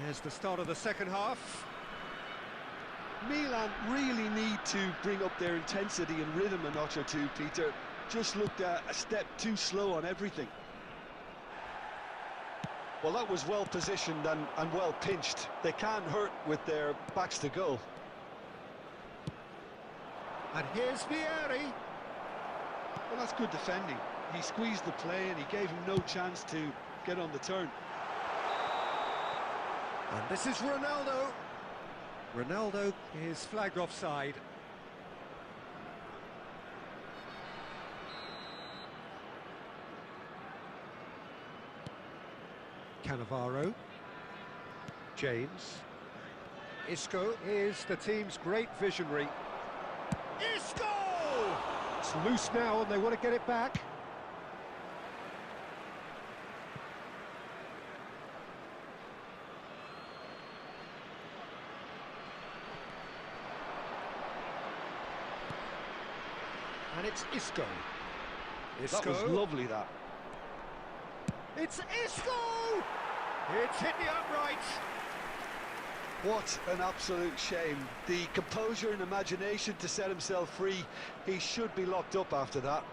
There's the start of the second half.
Milan really need to bring up their intensity and rhythm a notch or two, Peter. Just looked a step too slow on everything. Well, that was well positioned and well pinched. They can't hurt with their backs to goal.
And here's Vieri.
Well, that's good defending. He squeezed the play and he gave him no chance to get on the turn.
And this is Ronaldo. Ronaldo is flagged offside. Cannavaro. James. Isco is the team's great visionary. It's loose now and they want to get it back. And it's Isco.
That was lovely, that.
It's Isco! It's hit the upright.
What an absolute shame. The composure and imagination to set himself free. He should be locked up after that.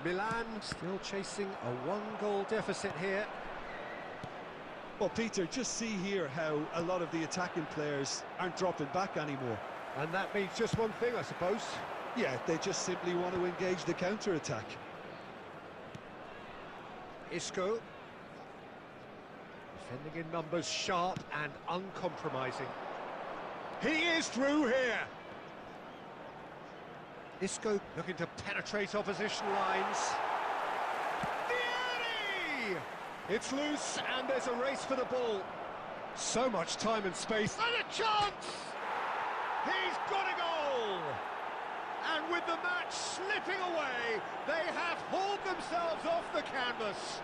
Milan still chasing a one-goal deficit here.
Well, Peter, just see here how a lot of the attacking players aren't dropping back anymore.
And that means just one thing, I suppose.
Yeah, they just simply want to engage the counter-attack.
Isco. Defending in numbers, sharp and uncompromising. He is through here. Isco looking to penetrate opposition lines. Vieri! It's loose and there's a race for the ball. So much time and space. And a chance! He's got a goal! And with the match slipping away, they have hauled themselves off the canvas.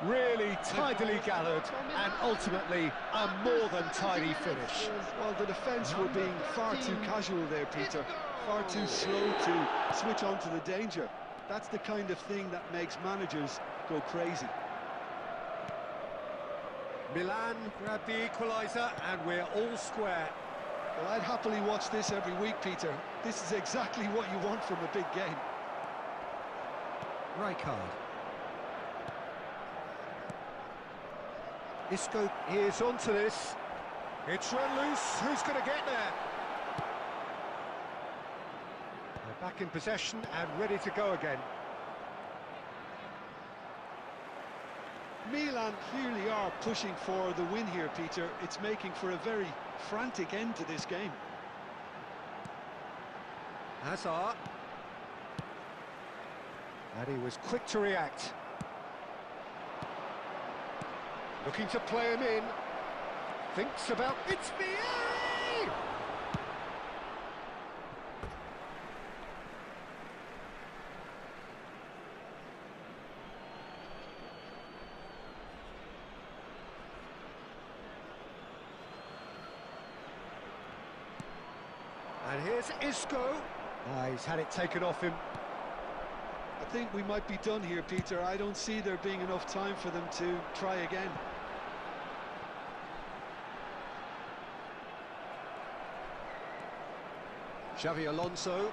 Really tidily gathered and ultimately a more than tidy finish.
Well, the defence were being far too casual there, Peter. Far too slow to switch on to the danger. That's the kind of thing that makes managers go crazy.
Milan grabbed the equaliser and we're all square.
Well, I'd happily watch this every week, Peter. This is exactly what you want from a big game.
Rijkaard. Isco is onto this. It's run loose. Who's going to get there? They're back in possession and ready to go again.
Milan clearly are pushing for the win here, Peter. It's making for a very frantic end to this game.
Hazard. And he was quick to react. Looking to play him in. Thinks about... It's Vieri! And here's Isco. He's had it taken off him.
I think we might be done here, Peter. I don't see there being enough time for them to try again.
Xavi Alonso.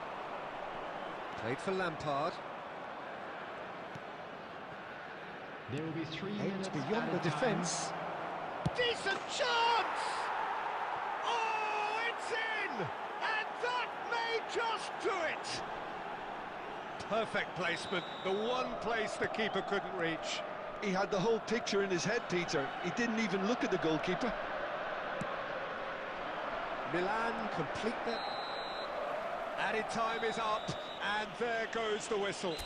Played for Lampard.
There will be 3
Aimed
minutes
beyond the
added time.
defence. Decent chance! Oh, it's in! And that may just do it! Perfect placement, the one place the keeper couldn't reach.
He had the whole picture in his head, Peter. He didn't even look at the goalkeeper.
Milan complete that. Added time is up, and there goes the whistle.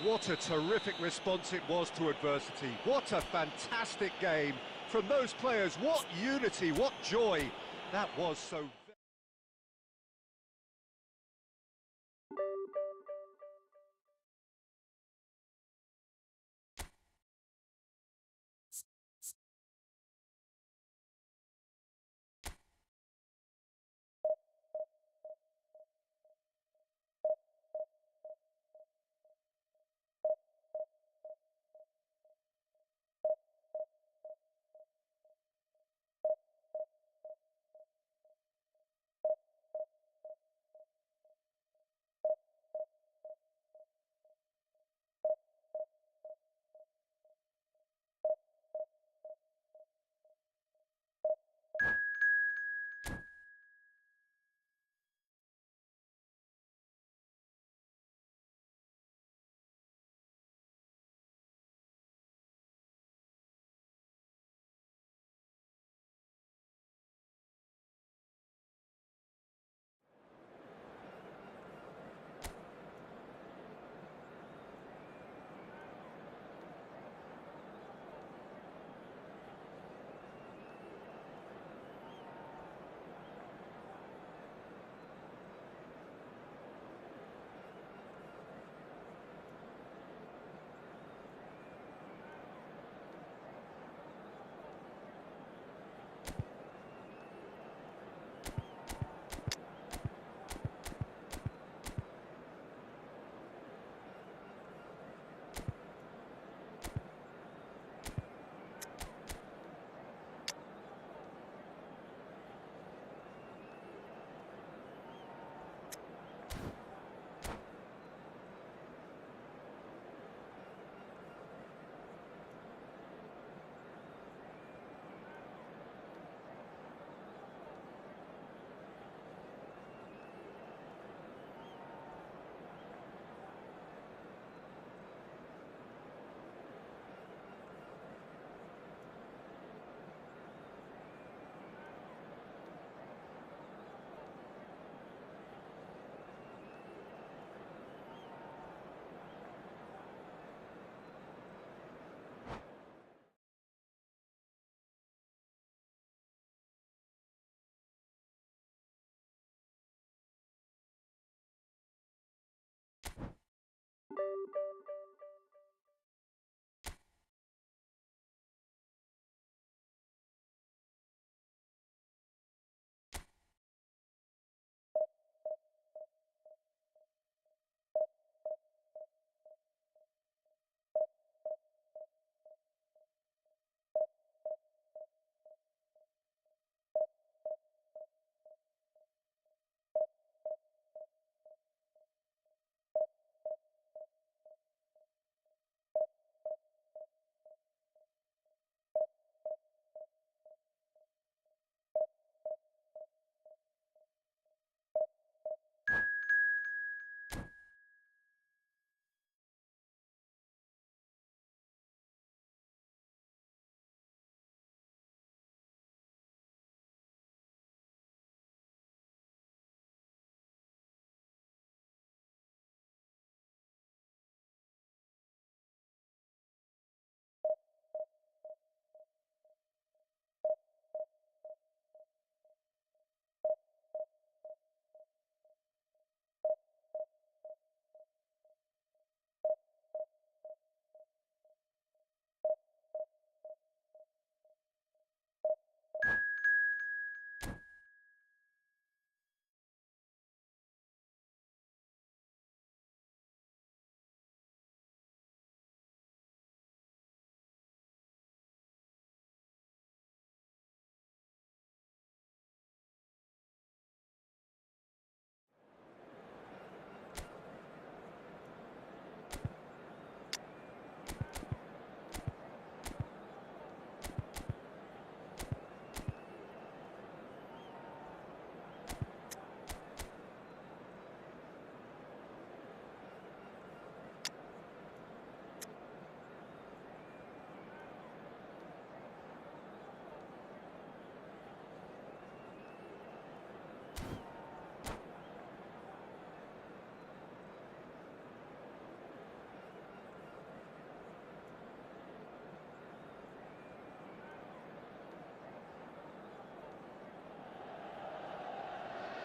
What a terrific response it was to adversity. What a fantastic game from those players. What unity, what joy. That was so...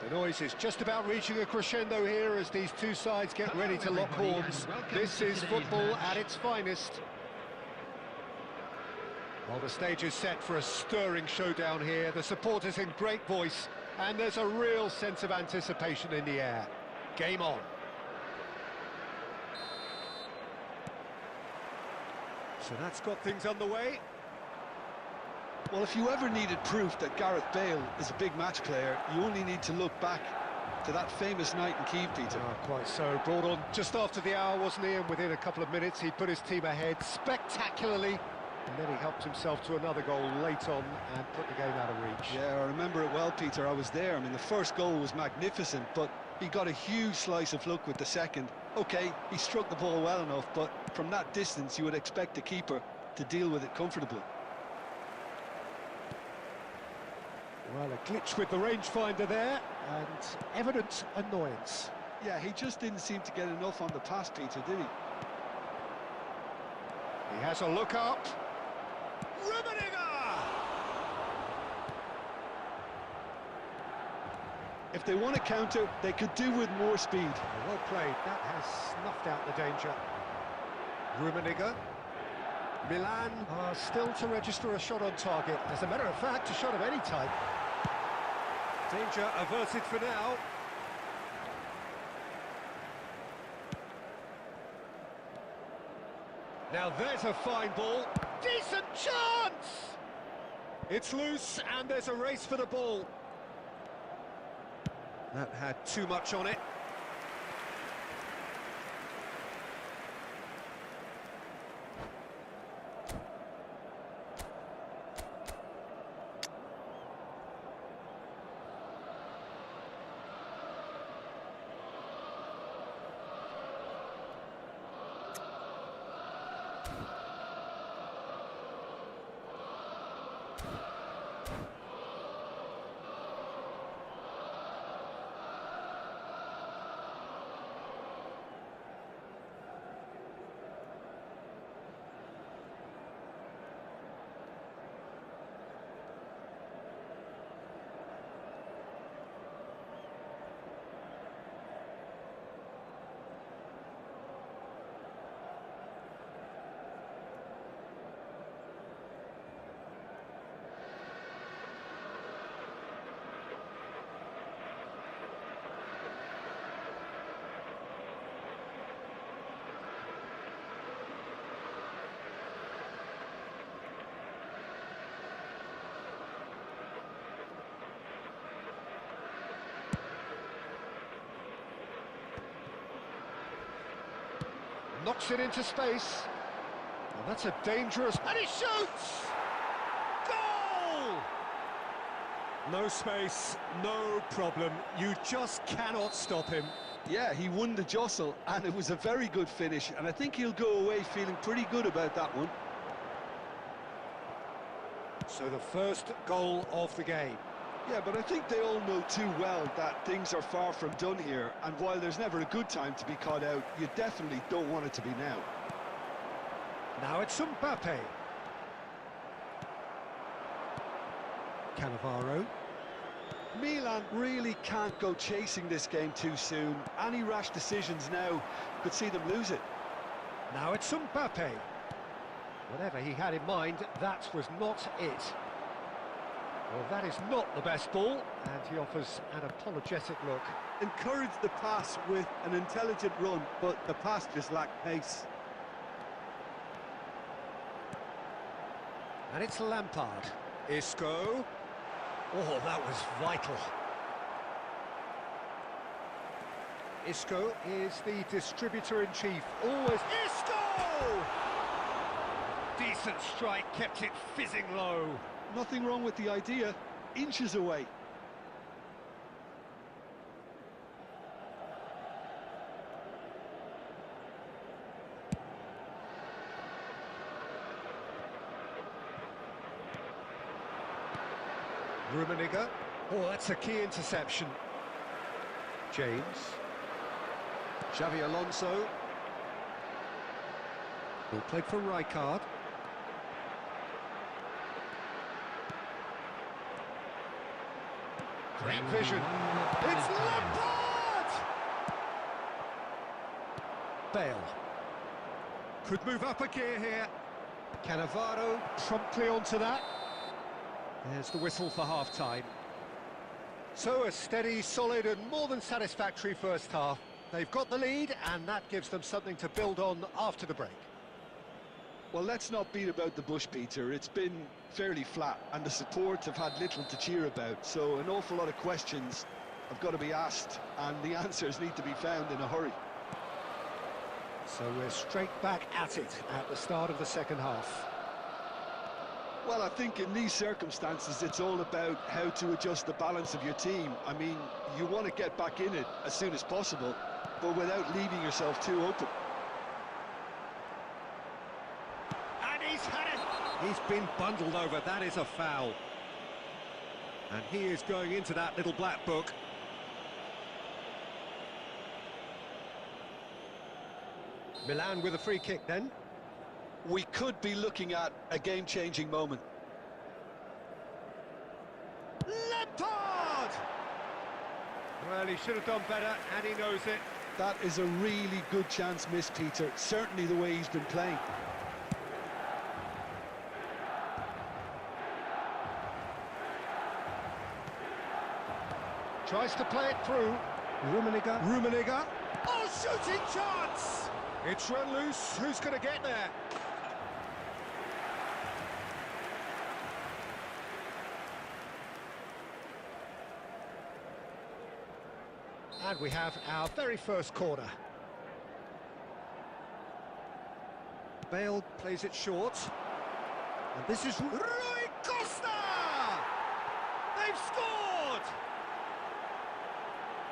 The noise is just about reaching a crescendo here as these two sides get ready to lock horns. This is football at its finest. Well, the stage is set for a stirring showdown here. The supporters in great voice, and there's a real sense of anticipation in the air. Game on. So that's got things underway.
Well, if you ever needed proof that Gareth Bale is a big match player, you only need to look back to that famous night in Kiev, Peter.
Oh, quite so. Brought on just after the hour, wasn't he? And within a couple of minutes, he put his team ahead spectacularly. And then he helped himself to another goal late on and put the game out of reach.
Yeah, I remember it well, Peter. I was there. I mean, the first goal was magnificent, but he got a huge slice of luck with the second. OK, he struck the ball well enough, but from that distance, you would expect the keeper to deal with it comfortably.
Well, a glitch with the rangefinder there, and evident annoyance.
Yeah, he just didn't seem to get enough on the pass, Peter, did he?
He has a look up. Rummenigge!
If they want to counter, they could do with more speed.
Well played. That has snuffed out the danger. Rummenigge. Milan are still to register a shot on target. As a matter of fact, a shot of any type. Danger averted for now. Now there's a fine ball. Decent chance! It's loose and there's a race for the ball. That had too much on it. Knocks it into space. And that's a dangerous... And he shoots! Goal! No space, no problem. You just cannot stop him.
Yeah, he won the jostle, and it was a very good finish, and I think he'll go away feeling pretty good about that one.
So the first goal of the game.
Yeah, but I think they all know too well that things are far from done here, and while there's never a good time to be caught out, you definitely don't want it to be now.
Now it's Mbappe. Cannavaro.
Milan really can't go chasing this game too soon. Any rash decisions now could see them lose it.
Now it's Mbappe. Whatever he had in mind, that was not it. Well, that is not the best ball, and he offers an apologetic look.
Encourage the pass with an intelligent run, but the pass just lacked pace.
And it's Lampard. Isco. Oh, that was vital. Isco is the distributor-in-chief. Always... Isco! Decent strike, kept it fizzing low.
Nothing wrong with the idea. Inches away.
Rummenigge. Oh, that's a key interception. James. Xavi Alonso. Ball played for Rijkaard. Great vision. It's Lampard! Bale. Could move up a gear here. Cannavaro promptly onto that. There's the whistle for half-time. So a steady, solid and more than satisfactory first half. They've got the lead and that gives them something to build on after the break.
Well, let's not beat about the bush, Peter. It's been fairly flat and the support have had little to cheer about, so an awful lot of questions have got to be asked and the answers need to be found in a hurry.
So we're straight back at it at the start of the second half.
Well, I think in these circumstances it's all about how to adjust the balance of your team. I mean, you want to get back in it as soon as possible, but without leaving yourself too open.
And he's had it! He's been bundled over, that is a foul. And he is going into that little black book. Milan with a free kick then.
We could be looking at a game-changing moment.
Lampard! Well, he should have done better, and he knows it.
That is a really good chance missed, Peter. Certainly the way he's been playing.
Tries to play it through. Rummenigge. Oh, shooting chance! It's run loose. Who's going to get there? And we have our very first corner. Bale plays it short. And this is Rui Costa! They've scored!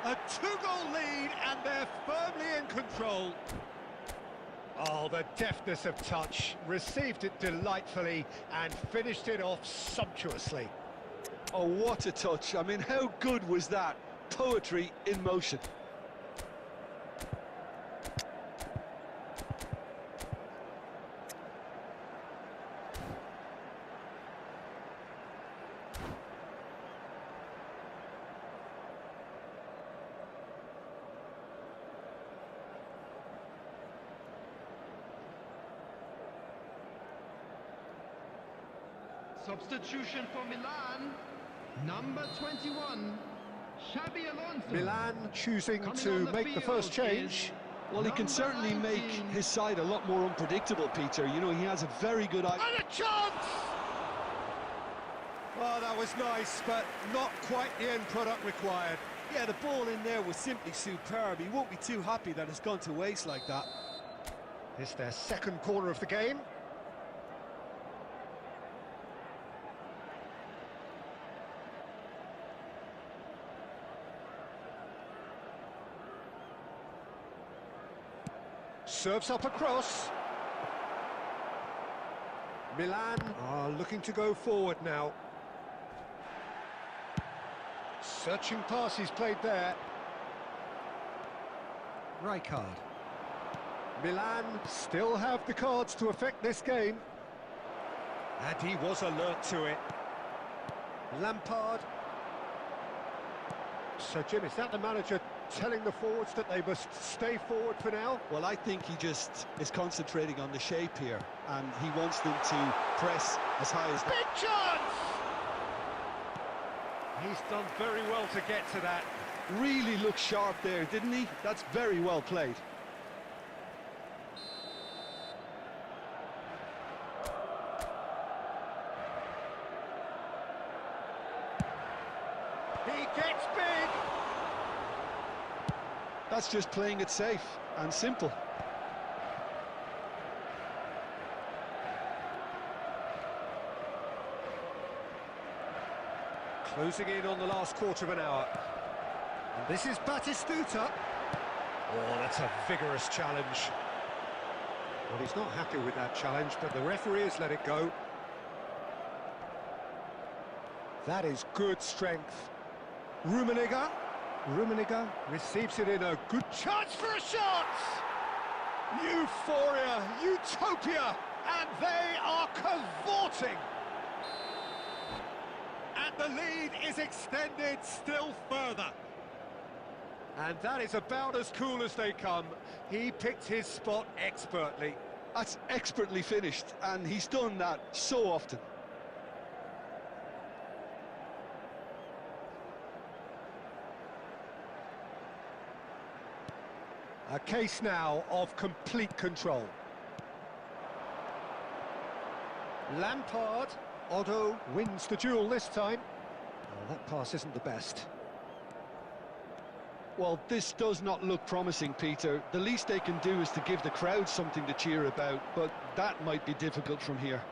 A two-goal lead and they're firmly in control. Oh, the deftness of touch. Received it delightfully and finished it off sumptuously.
Oh, what a touch. I mean, how good was that? Poetry in motion.
Substitution for Milan, number 21, Xabi Alonso.
Milan choosing to make the first change.
Well, he can certainly make his side a lot more unpredictable, Peter. You know, he has a very good eye.
And a chance! Oh, that was nice, but not quite the end product required.
Yeah, the ball in there was simply superb. He won't be too happy that it's gone to waste like that.
It's their second corner of the game. Serves up across. Milan are looking to go forward now. Searching pass he's played there. Rijkaard. Milan still have the cards to affect this game. And he was alert to it. Lampard. So, Jim, is that the manager telling the forwards that they must stay forward for now?
Well, I think he just is concentrating on the shape here, and he wants them to press as high as...
Big chance! He's done very well to get to that.
Really looked sharp there, didn't he? That's very well played.
He gets big!
That's just playing it safe and simple.
Closing in on the last quarter of an hour. And this is Batistuta. Oh, that's a vigorous challenge. Well, he's not happy with that challenge, but the referee has let it go. That is good strength. Rummenigge receives it in a good chance for a shot! Euphoria, utopia, and they are cavorting. And The lead is extended still further. And that is about as cool as they come. He picked his spot expertly.
That's expertly finished, and he's done that so often.
A case now of complete control. Lampard, Otto wins the duel this time. Oh, that pass isn't the best.
Well, this does not look promising, Peter. The least they can do is to give the crowd something to cheer about, but that might be difficult from here.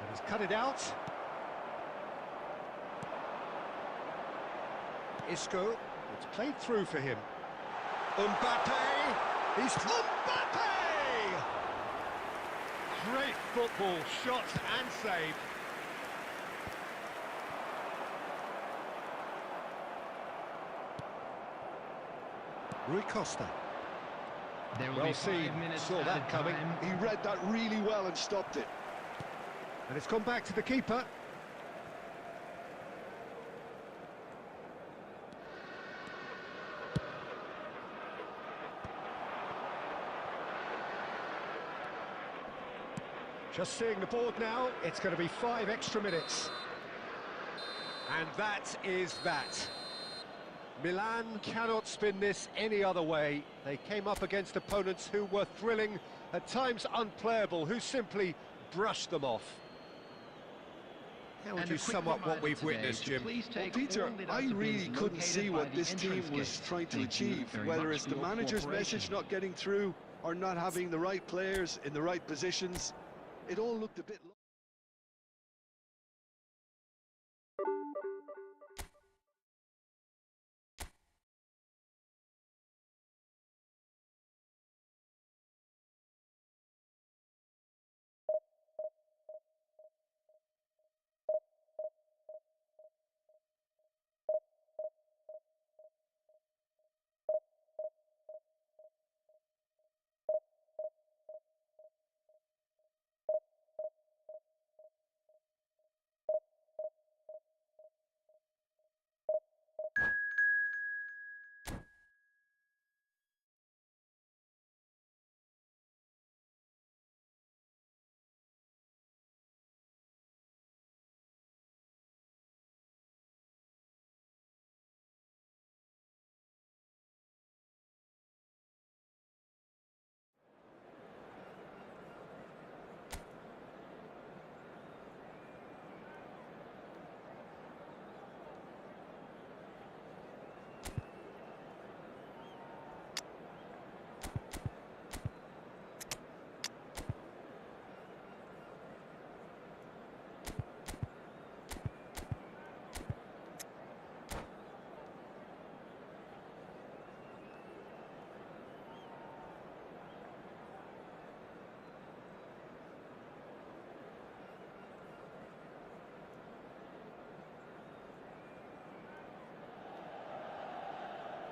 And he's cut it out. Isco, it's played through for him. Mbappe! He's Mbappe! Great football, shot and save. Rui Costa.
There will
Well
be
seen,
5 minutes
saw that
added
coming.
time.
He read that really well and stopped it.
And it's gone back to the keeper. Just seeing the board now, it's going to be 5 extra minutes. And that is that. Milan cannot spin this any other way. They came up against opponents who were thrilling, at times unplayable, who simply brushed them off. How would
And
you
a quick
sum up what
reminder
we've
today
witnessed,
to
Jim?
please
Well,
take
Peter,
all the
I
deductibles
really couldn't
located
see
by
what
the
this team
entrance
was
gate.
trying to
Thank you
achieve,
very
whether
much
it's
for
the
your
manager's
cooperation.
message not getting through or not having the right players in the right positions. It all looked a bit...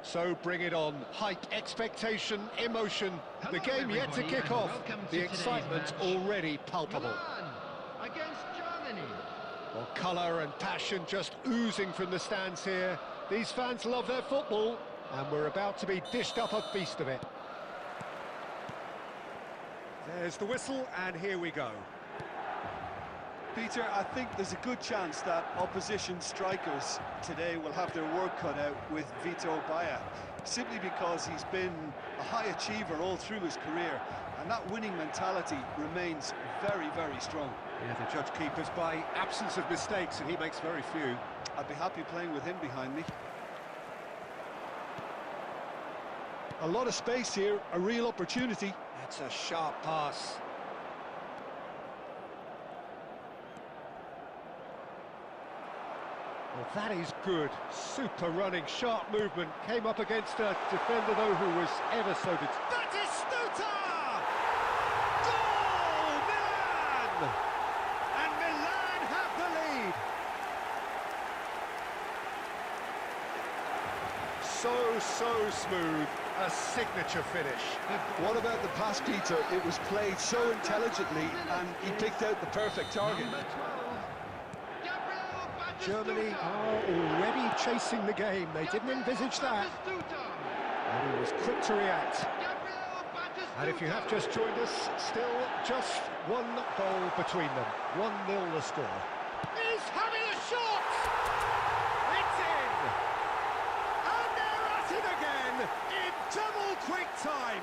So bring it on. Hype, expectation, emotion. The
Hello,
game yet to
everybody,
kick
and
off.
welcome to
The
today's
excitement
match.
already palpable.
Milan against Germany.
Well, colour and passion just oozing from the stands here. These fans love their football, and we're about to be dished up a feast of it. There's the whistle, and here we go.
Peter, I think there's a good chance that opposition strikers today will have their work cut out with Vito Baia, simply because he's been a high achiever all through his career, and that winning mentality remains very, very strong.
Yeah, the judge keepers by absence of mistakes, and he makes very few.
I'd be happy playing with him behind me.
A lot of space here, a real opportunity.
That's a sharp pass. Well, that is good. Super running, sharp movement. Came up against a defender, though, who was ever so good. That is Stuta! Goal! Milan! And Milan have the lead. So smooth. A signature finish.
What about the pass, Peter? It was played so intelligently and he picked out the perfect target.
Number 12, Gabriel
Germany are already chasing the game. They didn't envisage that. And he was quick to react. And if you have just joined us, still just one goal between them. 1-0 the score. He's having a shot! It's in! And they're at it again in double quick time.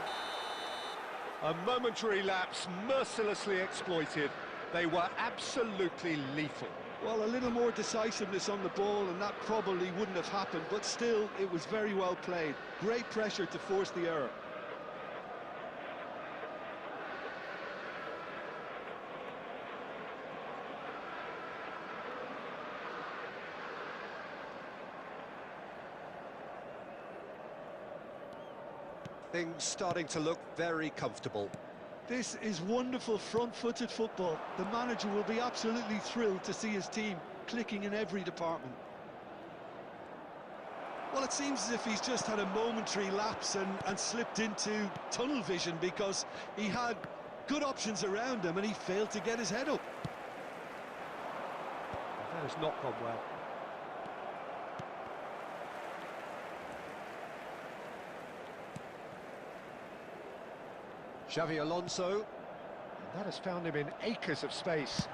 A momentary lapse mercilessly exploited. They were absolutely lethal.
Well, a little more decisiveness on the ball and that probably wouldn't have happened, but still, it was very well played. Great pressure to force the error.
Things starting to look very comfortable.
This is wonderful front-footed football. The manager will be absolutely thrilled to see his team clicking in every department. Well, it seems as if he's just had a momentary lapse and slipped into tunnel vision because he had good options around him and he failed to get his head up.
That has not gone well.
Xavi Alonso.
And that has found him in acres of space.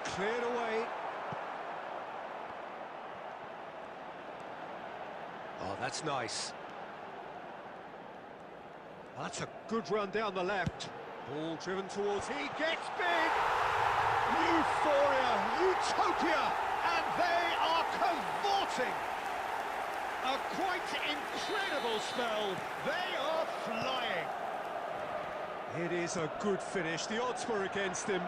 Cleared away.
Oh, that's nice.
That's a good run down the left. Ball driven towards, he gets big! Euphoria, utopia, and they are cavorting! A quite incredible spell, they are flying! It is a good finish, the odds were against him,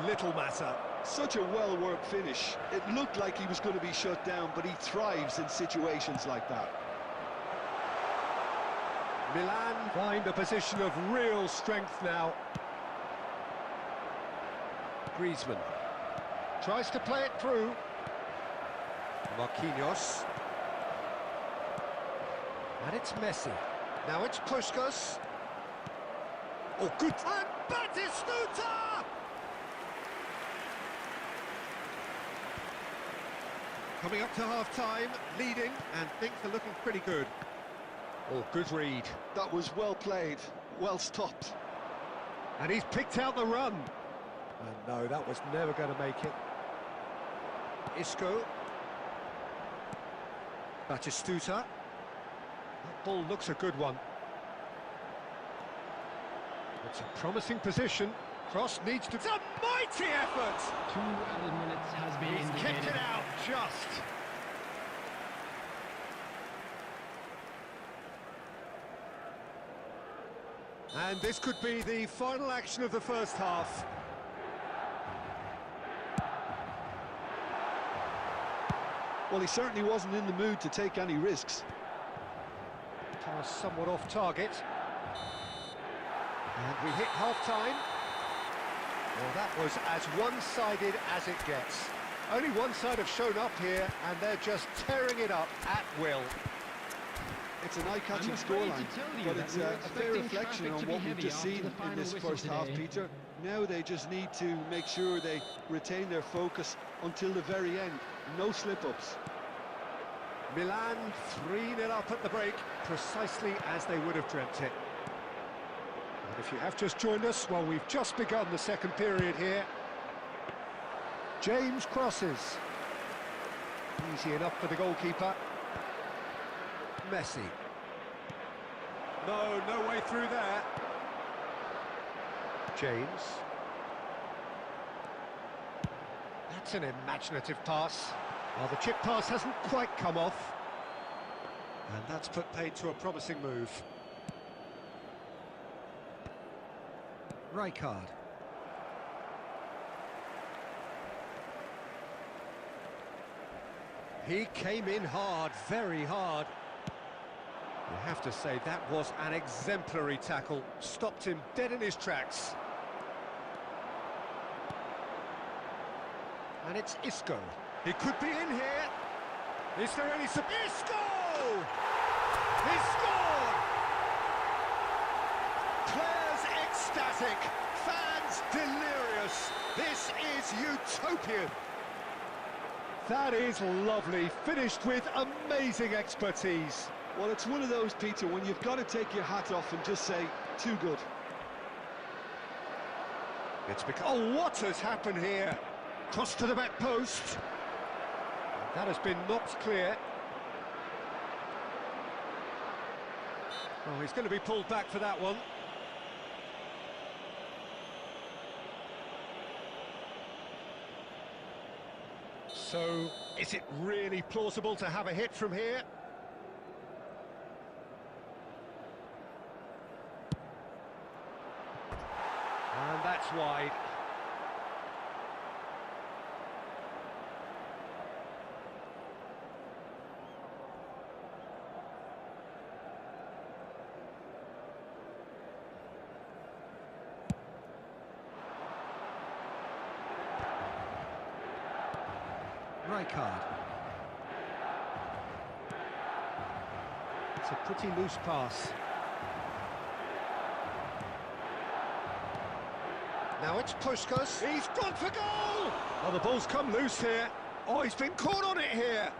little matter.
Such a well-worked finish. It looked like he was going to be shut down, but he thrives in situations like that.
Milan find a position of real strength now. Griezmann tries to play it through.
Marquinhos.
And it's Messi. Now it's Puskas. Oh, good. And Batistuta! Coming up to half-time, leading, and things are looking pretty good. Oh, good read.
That was well played, well stopped.
And he's picked out the run. And no, that was never going to make it. Isco. Batistuta. That ball looks a good one. It's a promising position. Cross needs to... It's a mighty effort!
2 added minutes has been
He's
indicated.
kicked it out, just. And this could be the final action of the first half.
Well, he certainly wasn't in the mood to take any risks.
Pass somewhat off target. And we hit half-time. Well, that was as one-sided as it gets. Only one side have shown up here, and they're just tearing it up at will.
It's an eye-catching
I'm afraid to
scoreline,
tell you
but
that
it's
we're
a fair
expecting
reflection
traffic
on
to be
what we've
heavy
just
after
seen
the
in
final
this
whistle
first half,
today.
Peter. Now they just need to make sure they retain their focus until the very end. No slip-ups.
Milan 3-0 up at the break, precisely as they would have dreamt it. And if you have just joined us, well, we've just begun the second period here. James crosses. Easy enough for the goalkeeper. Messi. No way through there. James. That's an imaginative pass. Well, the chip pass hasn't quite come off. And that's put paid to a promising move. Rijkaard. He came in hard, very hard. You have to say that was an exemplary tackle. Stopped him dead in his tracks. And it's Isco. He could be in here. Is there any... Isco! He scored! Players ecstatic. Fans delirious. This is utopian. That is lovely, finished with amazing expertise.
Well, it's one of those, Peter, when you've got to take your hat off and just say, too good.
Oh, what has happened here? Cross to the back post. That has been knocked clear. Oh, he's going to be pulled back for that one. So, is it really plausible to have a hit from here? And that's wide. Rijkaard. It's a pretty loose pass. Now it's Puskás. He's gone for goal! Oh, the ball's come loose here. Oh, he's been caught on it here.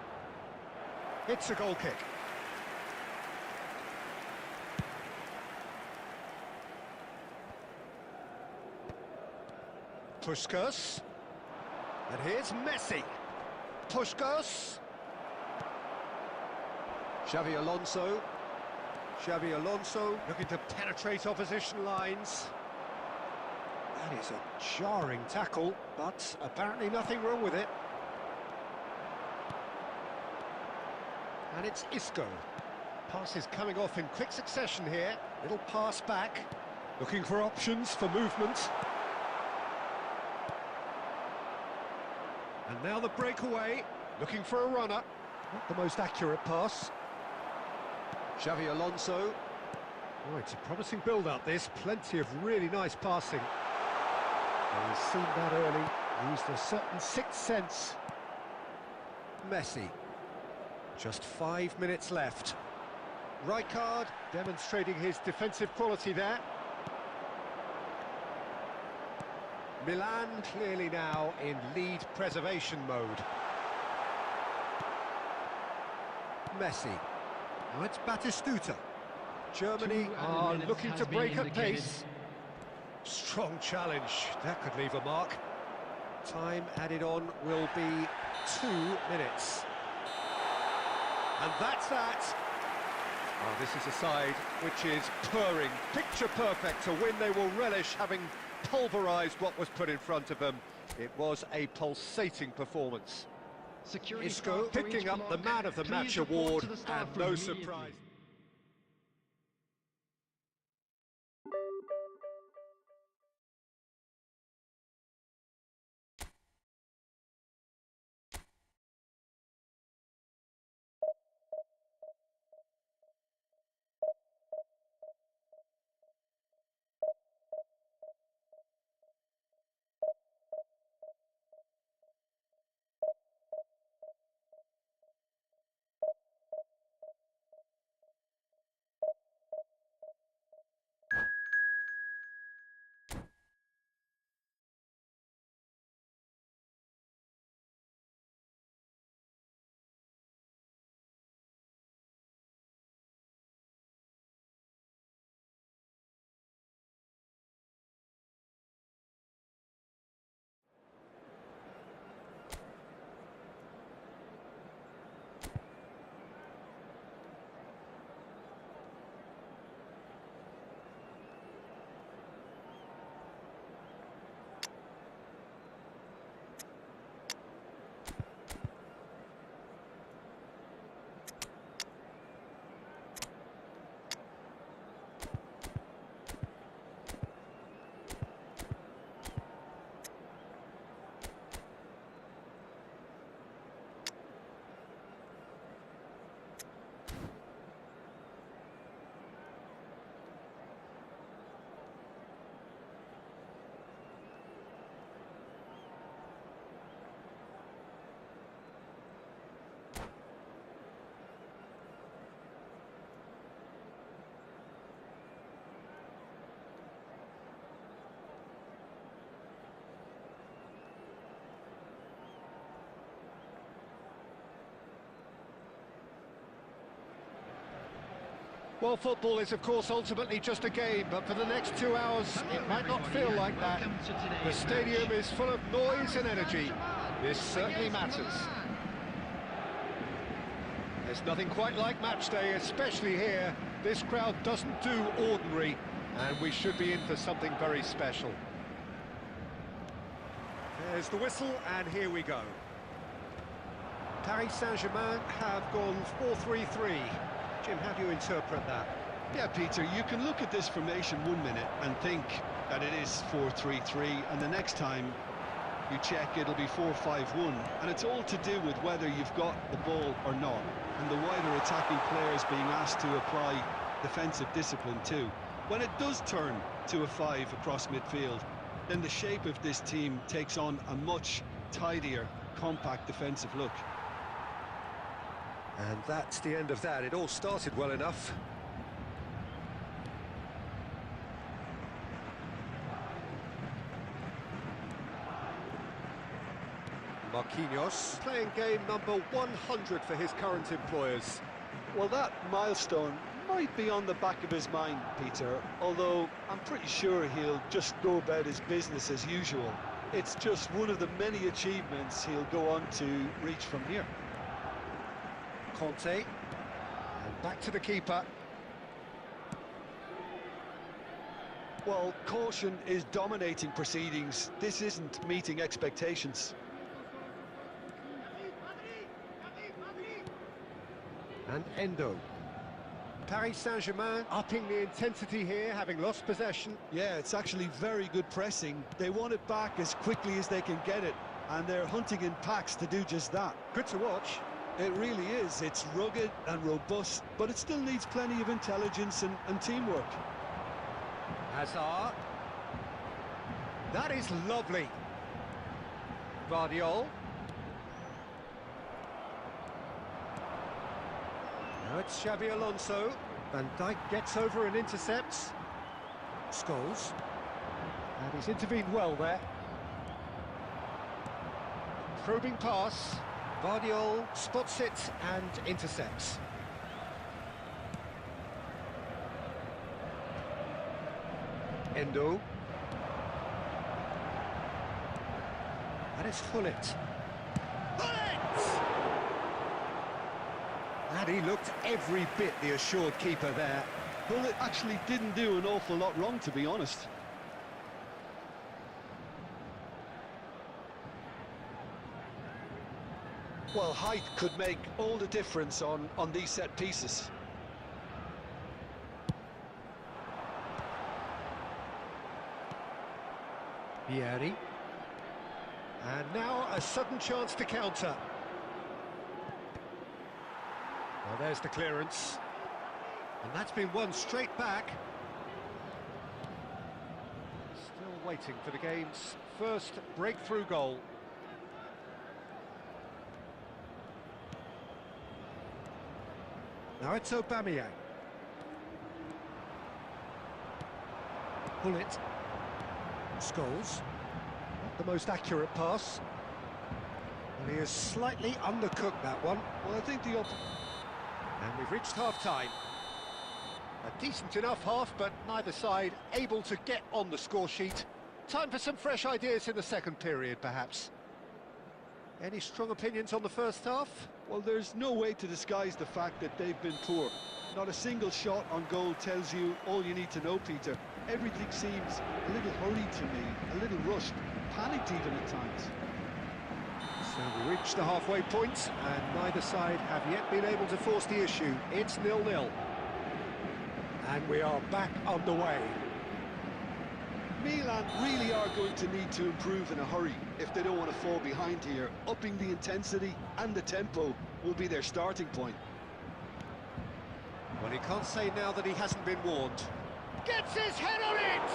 It's a goal kick. Puskás. And here's Messi. Puskás. Xavi Alonso. Xavi Alonso looking to penetrate opposition lines. That is a jarring tackle, but apparently nothing wrong with it. And it's Isco. Passes coming off in quick succession here. Little pass back. Looking for options for movement. And now the breakaway. Looking for a runner. Not the most accurate pass. Xavi Alonso. Oh, it's a promising build-up, this. Plenty of really nice passing. Well, he's seen that early, used a certain sixth sense. Messi. Just 5 minutes left. Rijkaard demonstrating his defensive quality there. Milan clearly now in lead preservation mode. Messi. Now it's Batistuta. Germany are looking to break at pace. Strong challenge, that could leave a mark. Time added on will be 2 minutes. And that's that. Oh, this is a side which is purring, picture perfect to win. They will relish having pulverised what was put in front of them. It was a pulsating performance. Isco picking up the Man of the Match award, and no surprise. Well, football is, of course, ultimately just a game, but for the next 2 hours, it might not feel like that. The stadium is full of noise and energy. This certainly matters. There's nothing quite like match day, especially here. This crowd doesn't do ordinary, and we should be in for something very special. There's the whistle, and here we go. Paris Saint-Germain have gone 4-3-3. Jim, how do you interpret that?
Yeah, Peter, you can look at this formation 1 minute and think that it is 4-3-3, and the next time you check it'll be 4-5-1, and it's all to do with whether you've got the ball or not, and the wider attacking players being asked to apply defensive discipline too. When it does turn to a 5 across midfield, then the shape of this team takes on a much tidier, compact defensive look.
And that's the end of that. It all started well enough. Marquinhos playing game number 100 for his current employers.
Well, that milestone might be on the back of his mind, Peter, although I'm pretty sure he'll just go about his business as usual. It's just one of the many achievements he'll go on to reach from here.
Conte, and back to the keeper.
Well, caution is dominating proceedings. This isn't meeting expectations.
And Endo. Paris Saint-Germain upping the intensity here, having lost possession.
Yeah, it's actually very good pressing. They want it back as quickly as they can get it, and they're hunting in packs to do just that.
Good to watch.
It really is. It's rugged and robust, but it still needs plenty of intelligence and teamwork.
Hazard. That is lovely. Guardiola. Now it's Xabi Alonso. Van Dijk gets over and intercepts. Scholes. And he's intervened well there. Probing pass. Guardiola spots it and intercepts. Endo. And it's Hullet. And he looked every bit the assured keeper there.
Hullet actually didn't do an awful lot wrong, to be honest. Well, height could make all the difference on these set pieces.
Vieri. And now a sudden chance to counter. Well, there's the clearance. And that's been won straight back. Still waiting for the game's first breakthrough goal. Now it's Aubameyang. Hullet. Scholes. Not the most accurate pass. And he has slightly undercooked that one.
Well, I think
And we've reached half-time. A decent enough half, but neither side able to get on the score sheet. Time for some fresh ideas in the second period, perhaps. Any strong opinions on the first half?
Well, there's no way to disguise the fact that they've been poor. Not a single shot on goal tells you all you need to know, Peter. Everything seems a little hurried to me, a little rushed, panicked even at times.
So we reached the halfway point, and neither side have yet been able to force the issue. It's 0-0. And we are back underway.
Milan really are going to need to improve in a hurry if they don't want to fall behind here. Upping the intensity and the tempo will be their starting point.
Well, he can't say now that he hasn't been warned. Gets his head on it!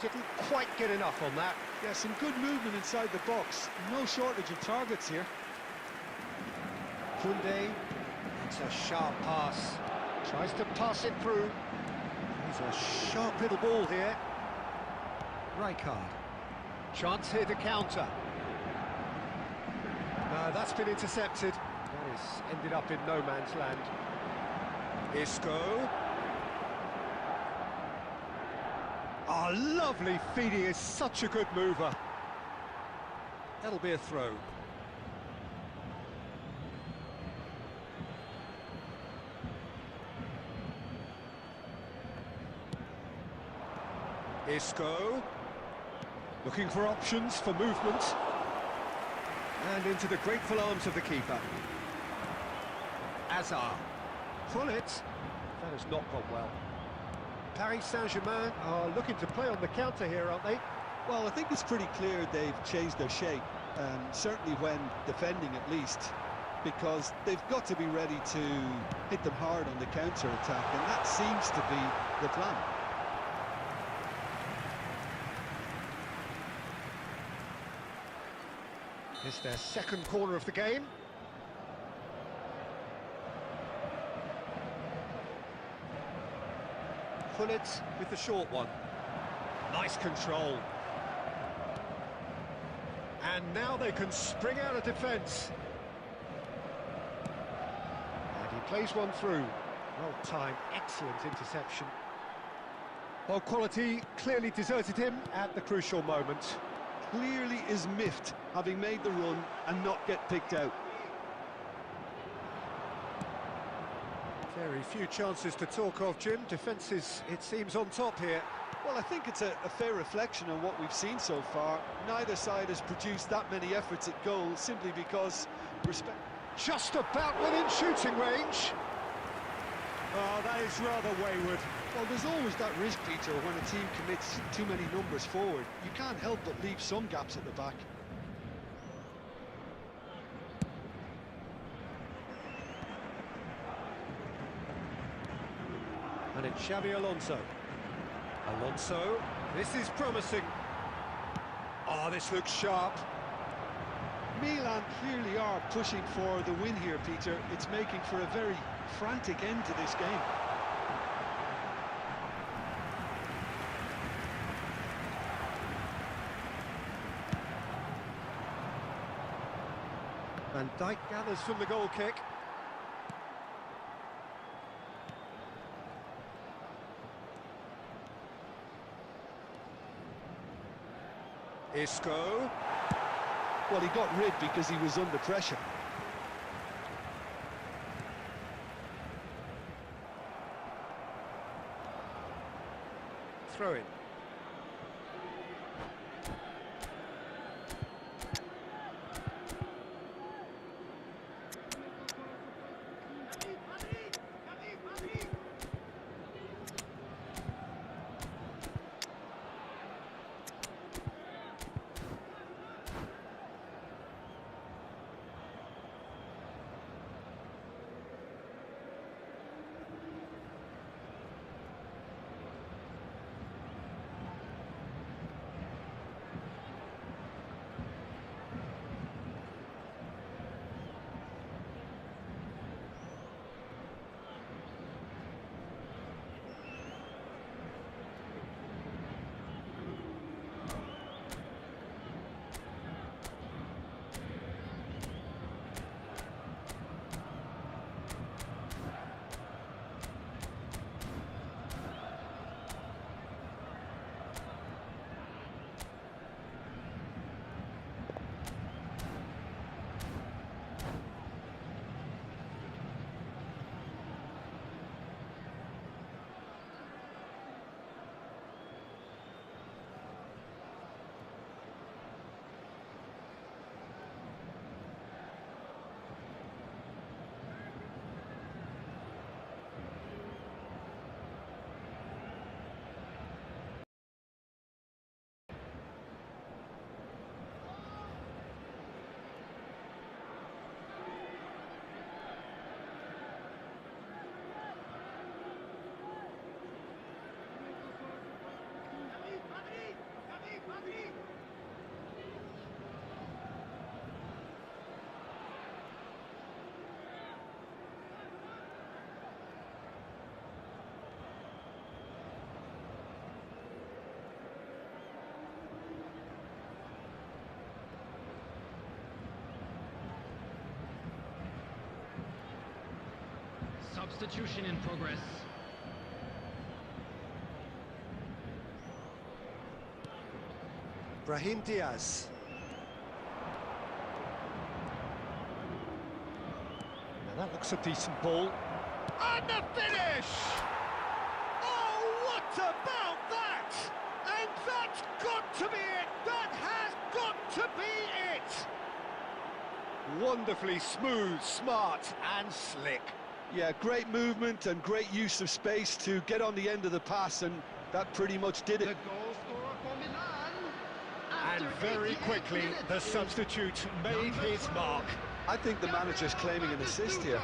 Didn't quite get enough on that.
Yeah, some good movement inside the box. No shortage of targets here.
Koundé, it's a sharp pass. Tries to pass it through. He's a sharp little ball here. Rijkaard. Chance here to counter. No, that's been intercepted. That has ended up in no man's land. Isco. Oh, lovely feed. He is such a good mover. That'll be a throw. Isco. Looking for options for movement. And into the grateful arms of the keeper. Azar. Pullet. That has not gone well. Paris Saint-Germain are looking to play on the counter here, aren't they?
Well, I think it's pretty clear they've changed their shape, certainly when defending at least, because they've got to be ready to hit them hard on the counter-attack, and that seems to be the plan.
It's their second corner of the game. Pullet with the short one. Nice control. And now they can spring out of defence. And he plays one through. Well timed, excellent interception. Well, quality clearly deserted him at the crucial moment.
Clearly is miffed, having made the run and not get picked out.
Very few chances to talk of, Jim. Defence is, it seems, on top here.
Well, I think it's a fair reflection on what we've seen so far. Neither side has produced that many efforts at goal simply because respect.
Just about within shooting range. Oh, that is rather wayward.
Well, there's always that risk, Peter, when a team commits too many numbers forward. You can't help but leave some gaps at the back.
And it's Xabi Alonso. Alonso, this is promising. Oh, this looks sharp.
Milan clearly are pushing for the win here, Peter. It's making for a very frantic end to this game.
Van Dijk gathers from the goal kick. Isco.
Well, he got rid because he was under pressure.
Throw in.
Substitution in progress.
Brahim Diaz. Now that looks a decent ball.
And the finish! Oh, what about that? And that's got to be it! That has got to be it!
Wonderfully smooth, smart and slick.
Yeah, great movement and great use of space to get on the end of the pass, and that pretty much did
The
it.
goal scorer for Milan.
And
After
very
88
quickly,
minutes
the
is
substitute made
number
his
12,
I think the manager's claiming an assist here.